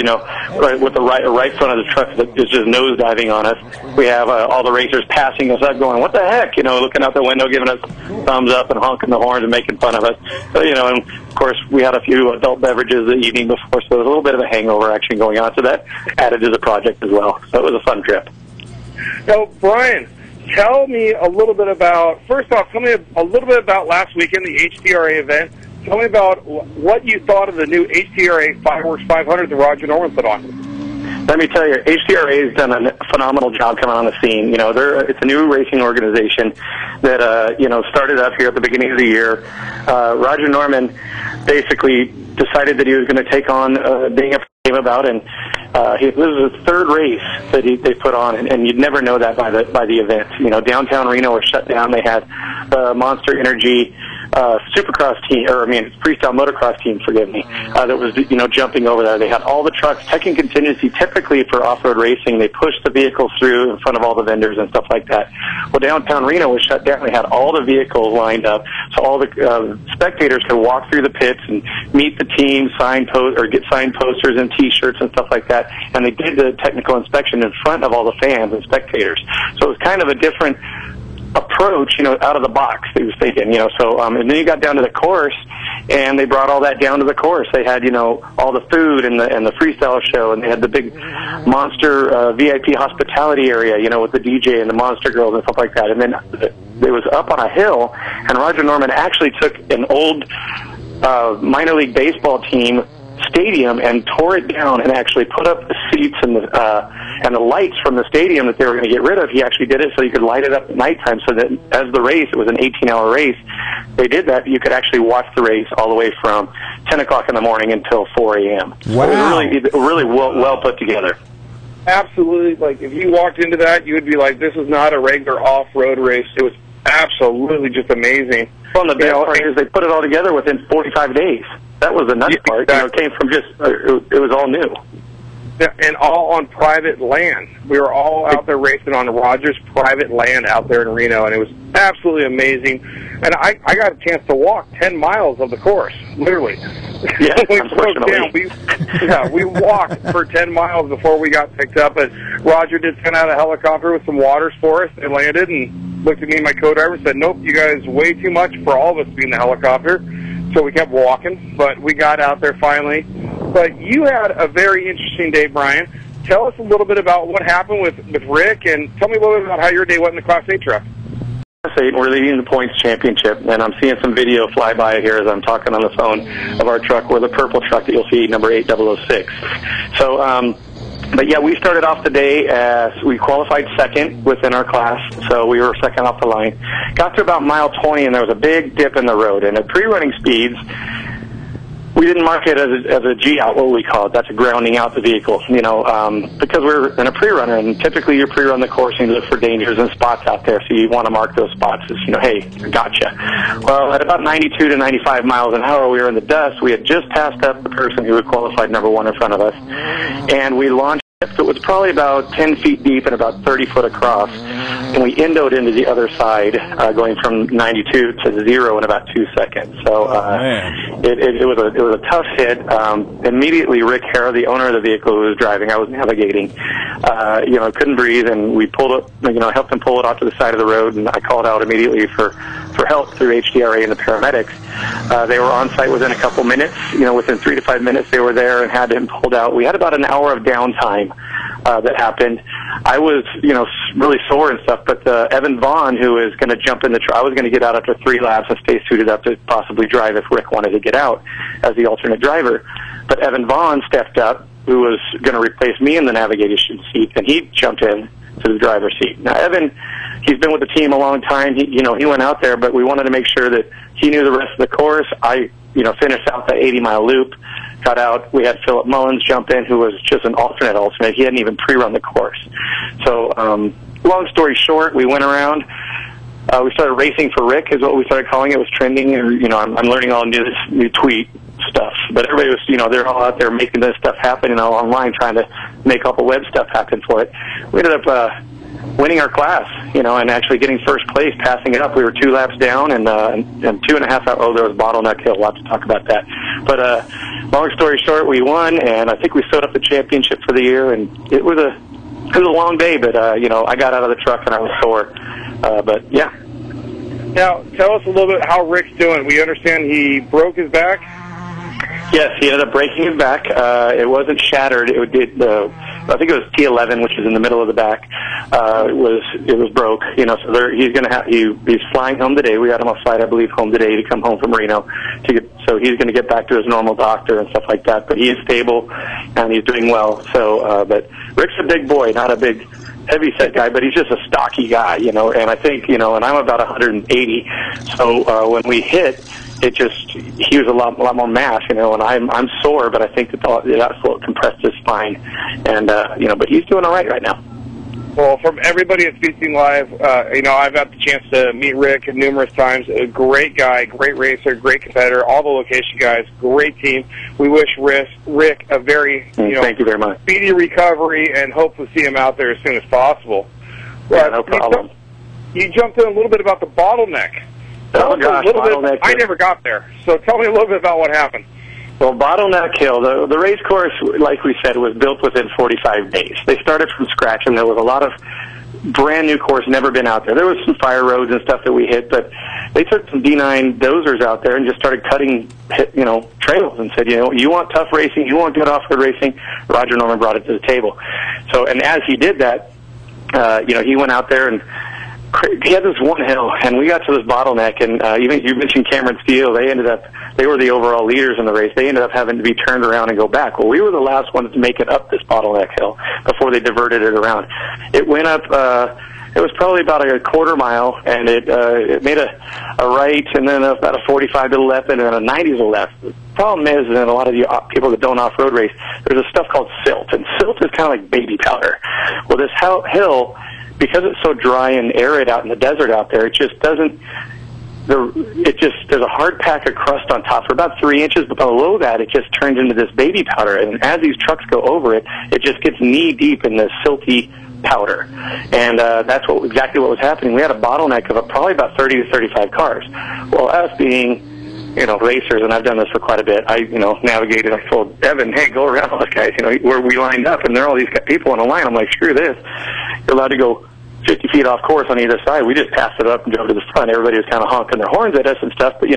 right with the right front of the truck that is just nosediving on us, we have all the racers passing us up going, what the heck? Looking out the window, giving us thumbs up and honking the horns and making fun of us. So, and of course we had a few adult beverages the evening before, so there was a little bit of a hangover action going on. So that added to the project as well. So it was a fun trip. So, Brian, tell me a little bit about, first off, tell me a little bit about last weekend, the HDRA event. Tell me about what you thought of the new HDRA Fireworks 500 that Roger Norman put on. Let me tell you, HDRA has done a phenomenal job coming on the scene. It's a new racing organization that, started up here at the beginning of the year. Roger Norman basically decided that he was going to take on being a game about, and this was his third race that they put on, and you'd never know that by the event. Downtown Reno was shut down. They had Monster Energy Supercross team, freestyle motocross team, forgive me, that was, jumping over there. They had all the trucks, tech and contingency. Typically for off-road racing, they push the vehicles through in front of all the vendors and stuff like that. Well, downtown Reno was shut down. They had all the vehicles lined up, so all the spectators could walk through the pits and meet the team, get signed posters and T-shirts and stuff like that. And they did the technical inspection in front of all the fans and spectators. So it was kind of a different approach, out of the box, they was thinking, and then you got down to the course, and they brought all that down to the course. They had, all the food and the freestyle show, and they had the big Monster VIP hospitality area, with the DJ and the Monster Girls and stuff like that. And then it was up on a hill, and Roger Norman actually took an old minor league baseball team stadium and tore it down and actually put up the seats and the lights from the stadium that they were going to get rid of. He actually did it so you could light it up at nighttime, so that as the race, it was an 18-hour race, they did that. You could actually watch the race all the way from 10 o'clock in the morning until 4 a.m. Wow. It was really well put together. Absolutely. Like, if you walked into that, you would be like, this is not a regular off-road race. It was absolutely just amazing. Well, the best part is they put it all together within 45 days. That was the nuts part. Exactly. You know, it came from just, it was all new. Yeah, and all on private land. We were all out there racing on Rogers' private land out there in Reno, and it was absolutely amazing. And I got a chance to walk 10 miles of the course, literally. Yeah, unfortunately. We walked for 10 miles before we got picked up, but Roger did send out a helicopter with some waters for us. They landed and looked at me and my co-driver and said, nope, you guys way too much for all of us to be in the helicopter. So we kept walking, but we got out there finally. But you had a very interesting day, Brian. Tell us a little bit about what happened with Rick, and tell me a little bit about how your day went in the Class 8 truck. Class 8, we're leading the points championship, and I'm seeing some video fly by here as I'm talking on the phone of our truck. We're the purple truck that you'll see, number 8006. So, but yeah, we started off the day as we qualified second within our class, so we were second off the line. Got to about mile 20, and there was a big dip in the road. And at pre-running speeds, we didn't mark it as a G-out, what we call it. That's a grounding out the vehicle, you know, because we're in a pre-runner, and typically you pre-run the course and you look for dangers and spots out there, so you want to mark those spots as, you know, hey, gotcha. Well, at about 92 to 95 miles an hour, we were in the dust. We had just passed up the person who had qualified number one in front of us, and we launched. It was probably about 10 feet deep and about 30 foot across, and we endoed into the other side, going from 92 to 0 in about 2 seconds. So it was a tough hit. Immediately, Rick Harrow, the owner of the vehicle who was driving, I was navigating, couldn't breathe, and we pulled up, helped him pull it off to the side of the road, and I called out immediately for help through HDRA and the paramedics. They were on site within a couple minutes. Within 3 to 5 minutes, they were there and had him pulled out. We had about an hour of downtime that happened. I was, really sore and stuff, but Evan Vaughn, who is going to jump in the truck, I was going to get out after 3 laps and stay suited up to possibly drive if Rick wanted to get out as the alternate driver. But Evan Vaughn stepped up, who was going to replace me in the navigation seat, and he jumped in to the driver's seat. Now, Evan, he's been with the team a long time. He went out there, but we wanted to make sure that he knew the rest of the course. I, finished out the 80-mile loop, got out. We had Philip Mullins jump in, who was just an alternate. He hadn't even pre-run the course. So, long story short, we went around. We started racing for Rick, is what we started calling it. It was trending, and I'm learning all this new tweet stuff. But everybody was, they're all out there making this stuff happen, online, trying to make all the web stuff happen for it. We ended up winning our class, and actually getting first place, passing it up. We were 2 laps down, and 2.5 hours. Oh, there was Bottleneck Hill. We'll have to talk about that. But long story short, we won, and I think we stood up the championship for the year. And it was a long day, but I got out of the truck and I was sore. But yeah. Now, tell us a little bit how Rick's doing. We understand he broke his back. Yes, he ended up breaking his back. It wasn't shattered. I think it was T11, which is in the middle of the back. It was broke. So he's flying home today. We got him a flight, I believe, home today to come home from Reno. So he's going to get back to his normal doctor and stuff like that. But he is stable and he's doing well. So, but Rick's a big boy, not a big heavy-set guy, but he's just a stocky guy, and I think, and I'm about 180. So when we hit, he was a lot more mass, and I'm sore, but I think that's what compressed his spine, and but he's doing all right now. Well, from everybody at Speed Scene Live, I've had the chance to meet Rick numerous times. A great guy, great racer, great competitor. All the location guys, great team. We wish Rick a very, thank you very much, speedy recovery, and hope to see him out there as soon as possible. Yeah, no problem. You jumped in a little bit about the bottleneck. Oh gosh, Bottleneck. I never got there, so tell me a little bit about what happened. Well, Bottleneck Hill, the race course, like we said, was built within 45 days. They started from scratch, and there was a lot of brand new course, never been out there. There was some fire roads and stuff that we hit, but they took some D9 dozers out there and just started cutting, trails and said, you want tough racing, you want good off-road racing. Roger Norman brought it to the table. So, and as he did that, he went out there and he had this one hill, and we got to this bottleneck, and even you mentioned Cameron Steele. They they were the overall leaders in the race. They ended up having to be turned around and go back. Well, we were the last ones to make it up this bottleneck hill before they diverted it around. It went up, it was probably about a quarter mile, and it made a right, and then about a 45 to the left, and then a 90 to the left. The problem is, and a lot of you people that don't off-road race, there's a stuff called silt, and silt is kind of like baby powder. Well, this hill, because it's so dry and arid out in the desert out there, it just doesn't, there's a hard pack of crust on top for about 3 inches, but below that it just turns into this baby powder, and as these trucks go over it, it just gets knee deep in this silty powder. And that's exactly what was happening. We had a bottleneck of probably about 30 to 35 cars. Well, us being, racers, and I've done this for quite a bit, I, navigated. I told Evan, hey, go around all those guys, where we lined up, and there are all these people in a line. I'm like, screw this. You're allowed to go 50 feet off course on either side. We just passed it up and drove to the front. Everybody was kind of honking their horns at us and stuff, but,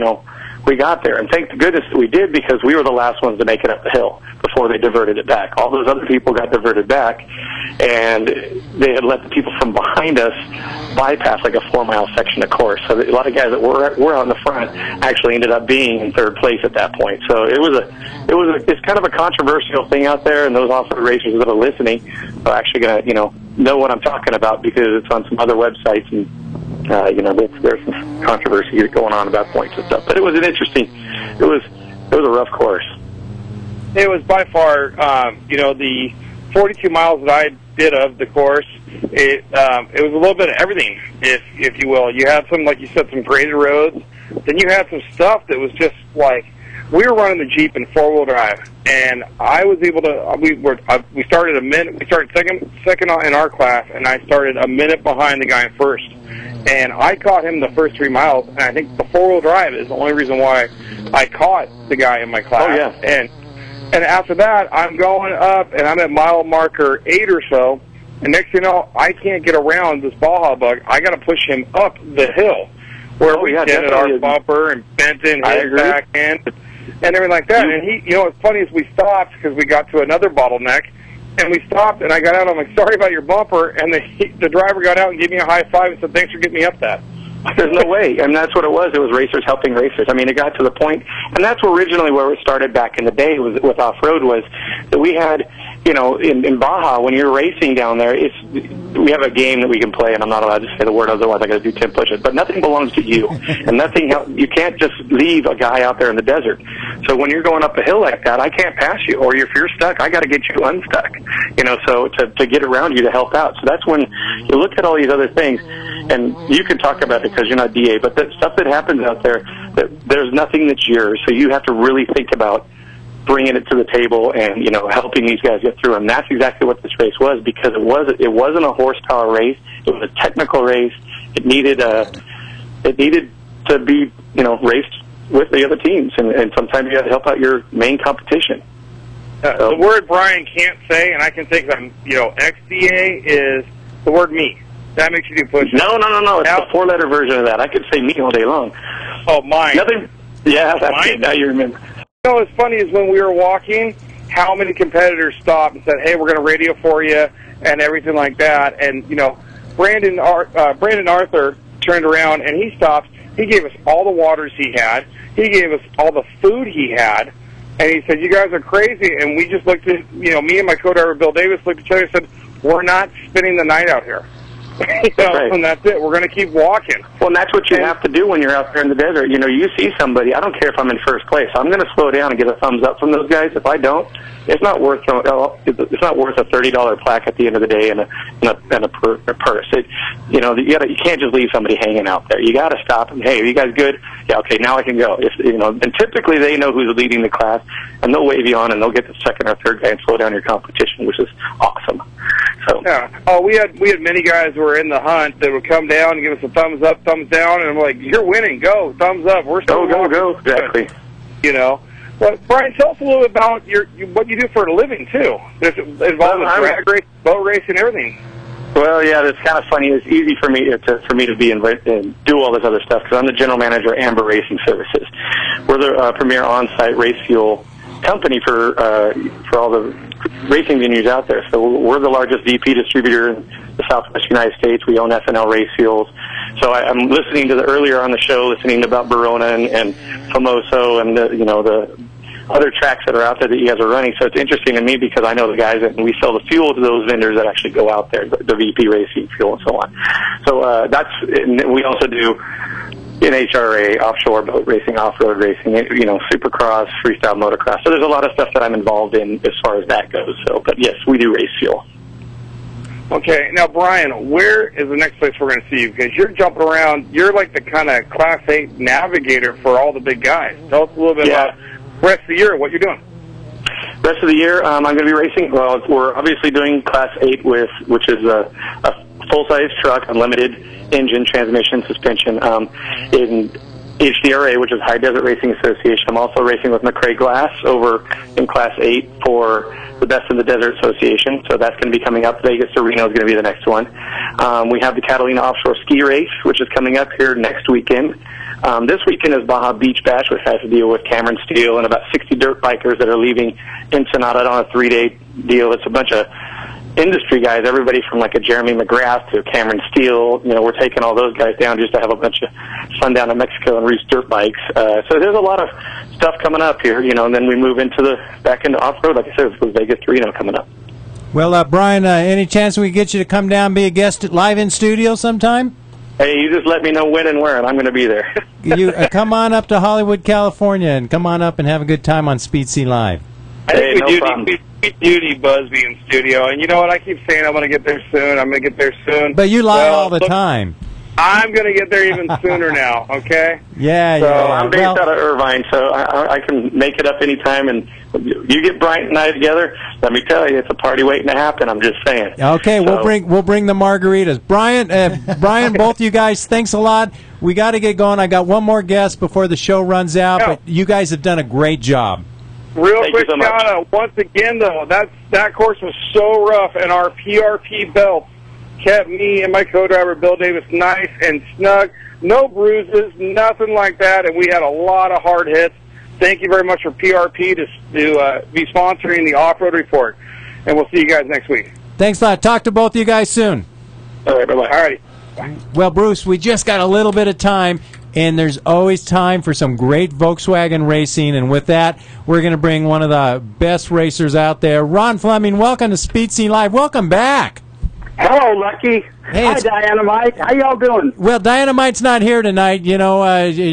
we got there. And thank goodness that we did, because we were the last ones to make it up the hill before they diverted it back. All those other people got diverted back, and they had let the people from behind us bypass like a 4-mile section of course. So a lot of guys that were out in the front actually ended up being in third place at that point. So it's kind of a controversial thing out there, and those off-road racers that are listening are actually going to, know what I'm talking about, because it's on some other websites, and there's some controversy going on about points and stuff. But it was it was a rough course. It was by far, the 42 miles that I did of the course, it was a little bit of everything, if you will. You had some, like you said, some graded roads. Then you had some stuff that was just like, we were running the Jeep in 4-wheel drive, and I was able to. We started second in our class, and I started a minute behind the guy in first. And I caught him the first 3 miles, and I think the 4-wheel drive is the only reason why I caught the guy in my class. Oh, yeah. And after that, I'm going up, and I'm at mile marker 8 or so, and next thing you know, I can't get around this Baja bug. I got to push him up the hill, where we dented our bumper and bent in his back end and everything like that. And he, what's funny is we stopped because we got to another bottleneck, and we stopped, and I got out. I'm like, sorry about your bumper, and the driver got out and gave me a high five and said, thanks for getting me up that. There's no way. And that's what it was. It was racers helping racers. I mean, it got to the point, and that's originally where it started back in the day with off-road, was that we had, in Baja, when you're racing down there, we have a game that we can play, and I'm not allowed to say the word, otherwise I got to do 10 push-ups, but nothing belongs to you. And you can't just leave a guy out there in the desert. So when you're going up a hill like that, I can't pass you, or if you're stuck, I got to get you unstuck, so to get around you to help out. So that's when you look at all these other things, and you can talk about it because you're not DA, but that stuff that happens out there, there's nothing that's yours, so you have to really think about bringing it to the table and helping these guys get through. And that's exactly what this race was, because it wasn't a horsepower race. It was a technical race. It needed to be raced with the other teams, and sometimes you got to help out your main competition. The word Brian can't say, and I can think of XDA, is the word me. That makes you do push-ups. No. It's the 4-letter version of that. I could say me all day long. Oh, mine. Nothing. Yeah, that's it. Now you remember. What's funny is when we were walking, how many competitors stopped and said, hey, we're going to radio for you and everything like that. And, Brandon Arthur turned around and he stopped. He gave us all the waters he had. He gave us all the food he had. And he said, you guys are crazy. And we just looked at, me and my co-driver Bill Davis looked at each other and said, we're not spending the night out here. Right. And that's it. We're going to keep walking. Well, and that's what you have to do when you're out there in the desert. You see somebody. I don't care if I'm in first place. I'm going to slow down and get a thumbs up from those guys. If I don't, it's not worth a $30 plaque at the end of the day and a purse. You can't just leave somebody hanging out there. You got to stop and, hey, are you guys good? Yeah, okay, now I can go. And typically they know who's leading the class, and they'll wave you on, and they'll get the second or third guy and slow down your competition, which is awesome. So yeah. Oh, we had many guys who were in the hunt that would come down and give us a thumbs up, thumbs down, and I'm like, you're winning, go, thumbs up. We're still go, exactly. Well, Brian, tell us a little bit about what you do for a living too. It's involved with drag race, boat racing, everything. Well, yeah, it's kind of funny. It's easy for me to be and do all this other stuff because I'm the general manager of Amber Racing Services. We're the premier on-site race fuel company for all the racing venues out there. So we're the largest VP distributor in the Southwest United States. We own FNL Race Fuels. So I'm listening to earlier on the show, listening about Verona and Famoso and the other tracks that are out there that you guys are running. So it's interesting to me because I know the guys and we sell the fuel to those vendors that actually go out there, the VP Racing fuel and so on. So and we also do NHRA, offshore boat racing, off-road racing, supercross, freestyle motocross. So there's a lot of stuff that I'm involved in as far as that goes. So, but yes, we do race fuel. Okay, now Brian, where is the next place we're going to see you? Because you're jumping around. You're like the kind of Class 8 navigator for all the big guys. Tell us a little bit about the rest of the year, what you're doing. Rest of the year, I'm going to be racing. Well, we're obviously doing Class 8 which is a full-size truck, unlimited engine, transmission, suspension. In HDRA, which is High Desert Racing Association, I'm also racing with McRae Glass over in Class 8 for the Best in the Desert Association. So that's going to be coming up. Vegas to Reno is going to be the next one. We have the Catalina Offshore Ski Race, which is coming up here next weekend. This weekend is Baja Beach Bash, which has to deal with Cameron Steele and about 60 dirt bikers that are leaving Ensenada on a 3-day deal. It's a bunch of industry guys, everybody from like a Jeremy McGrath to Cameron Steele. We're taking all those guys down just to have a bunch of fun down in Mexico and race dirt bikes. So there's a lot of stuff coming up here, and then we move back into off-road, like I said, with Vegas to Reno coming up. Well, Brian, any chance we get you to come down and be a guest live in studio sometime? Hey, you just let me know when and where, and I'm going to be there. You come on up to Hollywood, California, and come on up and have a good time on Speed Scene Live. I think we do need Busby in studio, and you know what? I keep saying I'm going to get there soon. I'm going to get there soon. But you lie all the time. I'm going to get there even sooner now. Okay? Yeah. I'm based out of Irvine, so I can make it up anytime. And you get Bryant and I together. Let me tell you, it's a party waiting to happen. I'm just saying. Okay, we'll bring the margaritas. Brian, both you guys, thanks a lot. We got to get going. I got one more guest before the show runs out, but you guys have done a great job. Real quick, shout-out. Once again, though, that course was so rough, and our PRP belts kept me and my co-driver, Bill Davis, nice and snug. No bruises, nothing like that, and we had a lot of hard hits. Thank you very much for PRP to be sponsoring the Off-Road Report, and we'll see you guys next week. Thanks a lot. Talk to both of you guys soon. All right, bye-bye. All righty. Well, Bruce, we just got a little bit of time, and there's always time for some great Volkswagen racing. And with that, we're going to bring one of the best racers out there, Ron Fleming. Welcome to Speed Scene Live. Welcome back. Hello, Lucky. Hey, hi, Diana-mite. How y'all doing? Well, Diana-mite's not here tonight.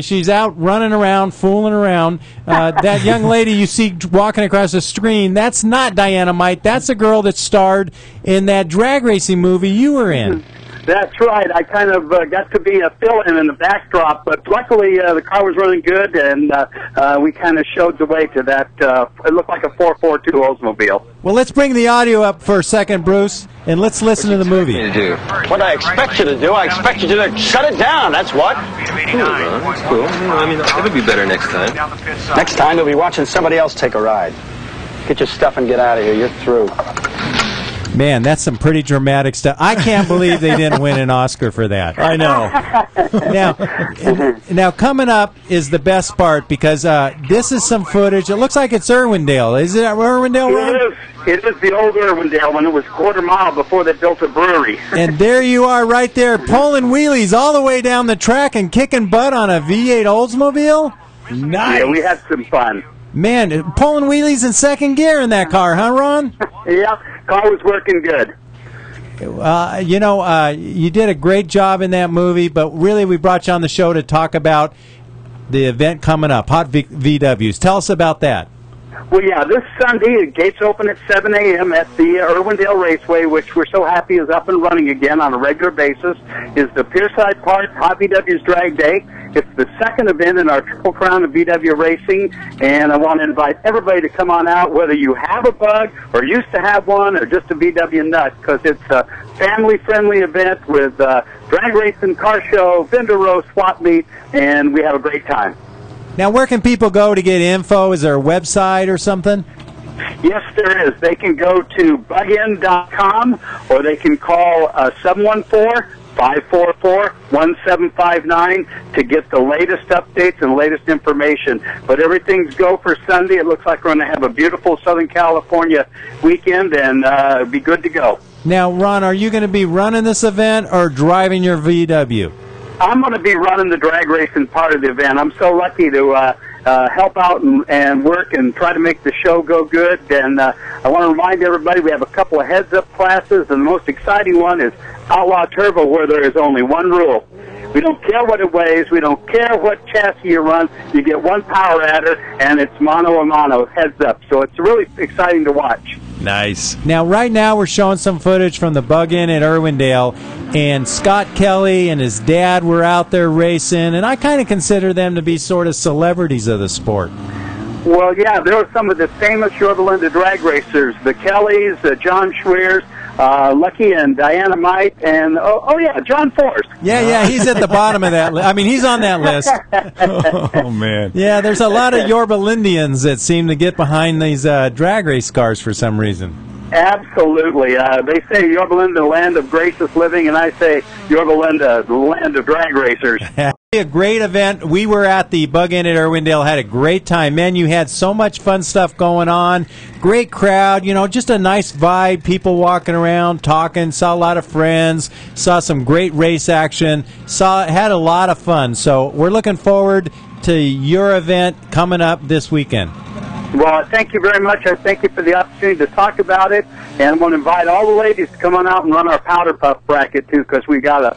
She's out running around, fooling around. That young lady you see walking across the screen, that's not Diana-mite. That's a girl that starred in that drag racing movie you were in. That's right. I kind of got to be a fill-in in the backdrop, but luckily the car was running good, and we kind of showed the way to that. It looked like a 442 Oldsmobile. Well, let's bring the audio up for a second, Bruce, and let's listen to the movie. What I expect you to do, I expect you to shut it down, that's what. Cool, Ron. That's cool. I mean, it'll be better next time. Next time, you'll be watching somebody else take a ride. Get your stuff and get out of here. You're through. Man, that's some pretty dramatic stuff. I can't believe they didn't win an Oscar for that. I know. Now coming up is the best part, because this is some footage. It looks like it's Irwindale. Is it Irwindale, Ron? It is the old Irwindale when it was quarter mile before they built a brewery. And there you are right there, pulling wheelies all the way down the track and kicking butt on a V8 Oldsmobile? Nice. Yeah, we had some fun. Man, pulling wheelies in second gear in that car, huh, Ron? Yeah, car was working good. You did a great job in that movie, but really we brought you on the show to talk about the event coming up, Hot VWs. Tell us about that. Well, yeah, this Sunday, the gates open at 7 a.m. at the Irwindale Raceway, which we're so happy is up and running again on a regular basis, is the Pierside Park Hot VWs Drag Day. It's the second event in our Triple Crown of VW Racing, and I want to invite everybody to come on out, whether you have a bug or used to have one or just a VW nut, because it's a family-friendly event with drag racing, car show, vendor row, swap meet, and we have a great time. Now, where can people go to get info? Is there a website or something? Yes, there is. They can go to bugin.com, or they can call 714-544-1759 to get the latest updates and latest information. But everything's go for Sunday. It looks like we're going to have a beautiful Southern California weekend, and be good to go. Now, Ron, are you going to be running this event or driving your VW? I'm going to be running the drag racing part of the event. I'm so lucky to help out and work and try to make the show go good. And I want to remind everybody we have a couple of heads-up classes, and the most exciting one is Outlaw Turbo, where there is only one rule. We don't care what it weighs. We don't care what chassis you run. You get one power adder, and it's mano a mano, heads up. So it's really exciting to watch. Nice. Now, right now, we're showing some footage from the Bug-In at Irwindale, and Scott Kelly and his dad were out there racing, and I kind of consider them to be sort of celebrities of the sport. Well, yeah, there are some of the famous Yorba Linda drag racers, the Kellys, John Schweers, Lucky and Diana-mite, and, John Force. Yeah, he's at the bottom of that list. I mean, he's on that list. Oh, man. Yeah, there's a lot of Yorba Lindians that seem to get behind these drag race cars for some reason. Absolutely. They say Yorba Linda, the land of gracious living, and I say Yorba Linda, the land of drag racers. A great event. We were at the Bug-In at Irwindale, had a great time. Man, you had so much fun stuff going on. Great crowd, just a nice vibe. People walking around, talking, saw a lot of friends, saw some great race action, had a lot of fun. So we're looking forward to your event coming up this weekend. Well, thank you very much. I thank you for the opportunity to talk about it, and I want to invite all the ladies to come on out and run our Powder Puff bracket, too, because we got a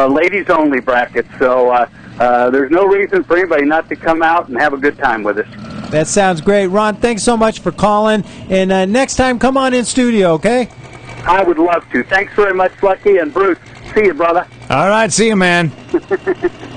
ladies-only bracket. So there's no reason for anybody not to come out and have a good time with us. That sounds great. Ron, thanks so much for calling, and next time, come on in studio, okay? I would love to. Thanks very much, Lucky, and Bruce. See you, brother. All right, see you, man.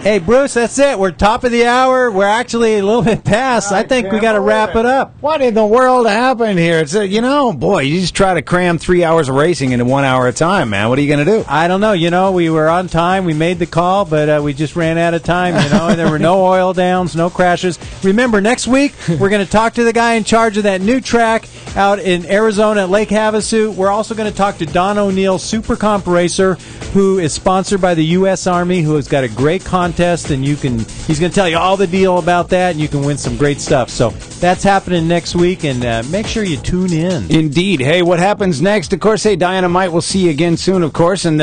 Hey, Bruce, that's it. We're top of the hour. We're actually a little bit past. I think we got to wrap it up. What in the world happened here? It's you just try to cram 3 hours of racing into 1 hour at a time, man. What are you going to do? I don't know. We were on time. We made the call, but we just ran out of time, and there were no oil downs, no crashes. Remember, next week, we're going to talk to the guy in charge of that new track out in Arizona at Lake Havasu. We're also going to talk to Don O'Neill, Super Comp Racer, who is sponsored by the U.S. Army, who has got a great contest, and he's going to tell you all the deal about that, and you can win some great stuff. So that's happening next week, and make sure you tune in. Indeed. Hey, what happens next? Of course, hey, Diana-mite, we'll see you again soon, of course, and,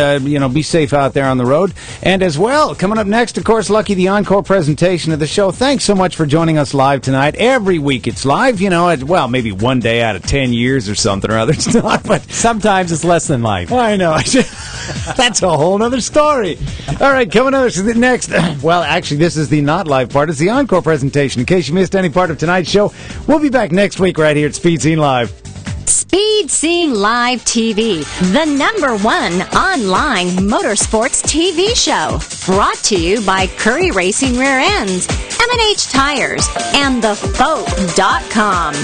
be safe out there on the road. And as well, coming up next, of course, Lucky, the encore presentation of the show. Thanks so much for joining us live tonight. Every week it's live, maybe one day out of 10 years or something or other. It's not, but sometimes it's less than live. I know. That's a whole other story. All right, coming up next. Well, actually, this is the not live part. It's the encore presentation. In case you missed any part of tonight's show, we'll be back next week right here at Speed Scene Live. Speed Scene Live TV, the #1 online motorsports TV show. Brought to you by Curry Racing Rear Ends, M&H Tires, and TheFoat.com.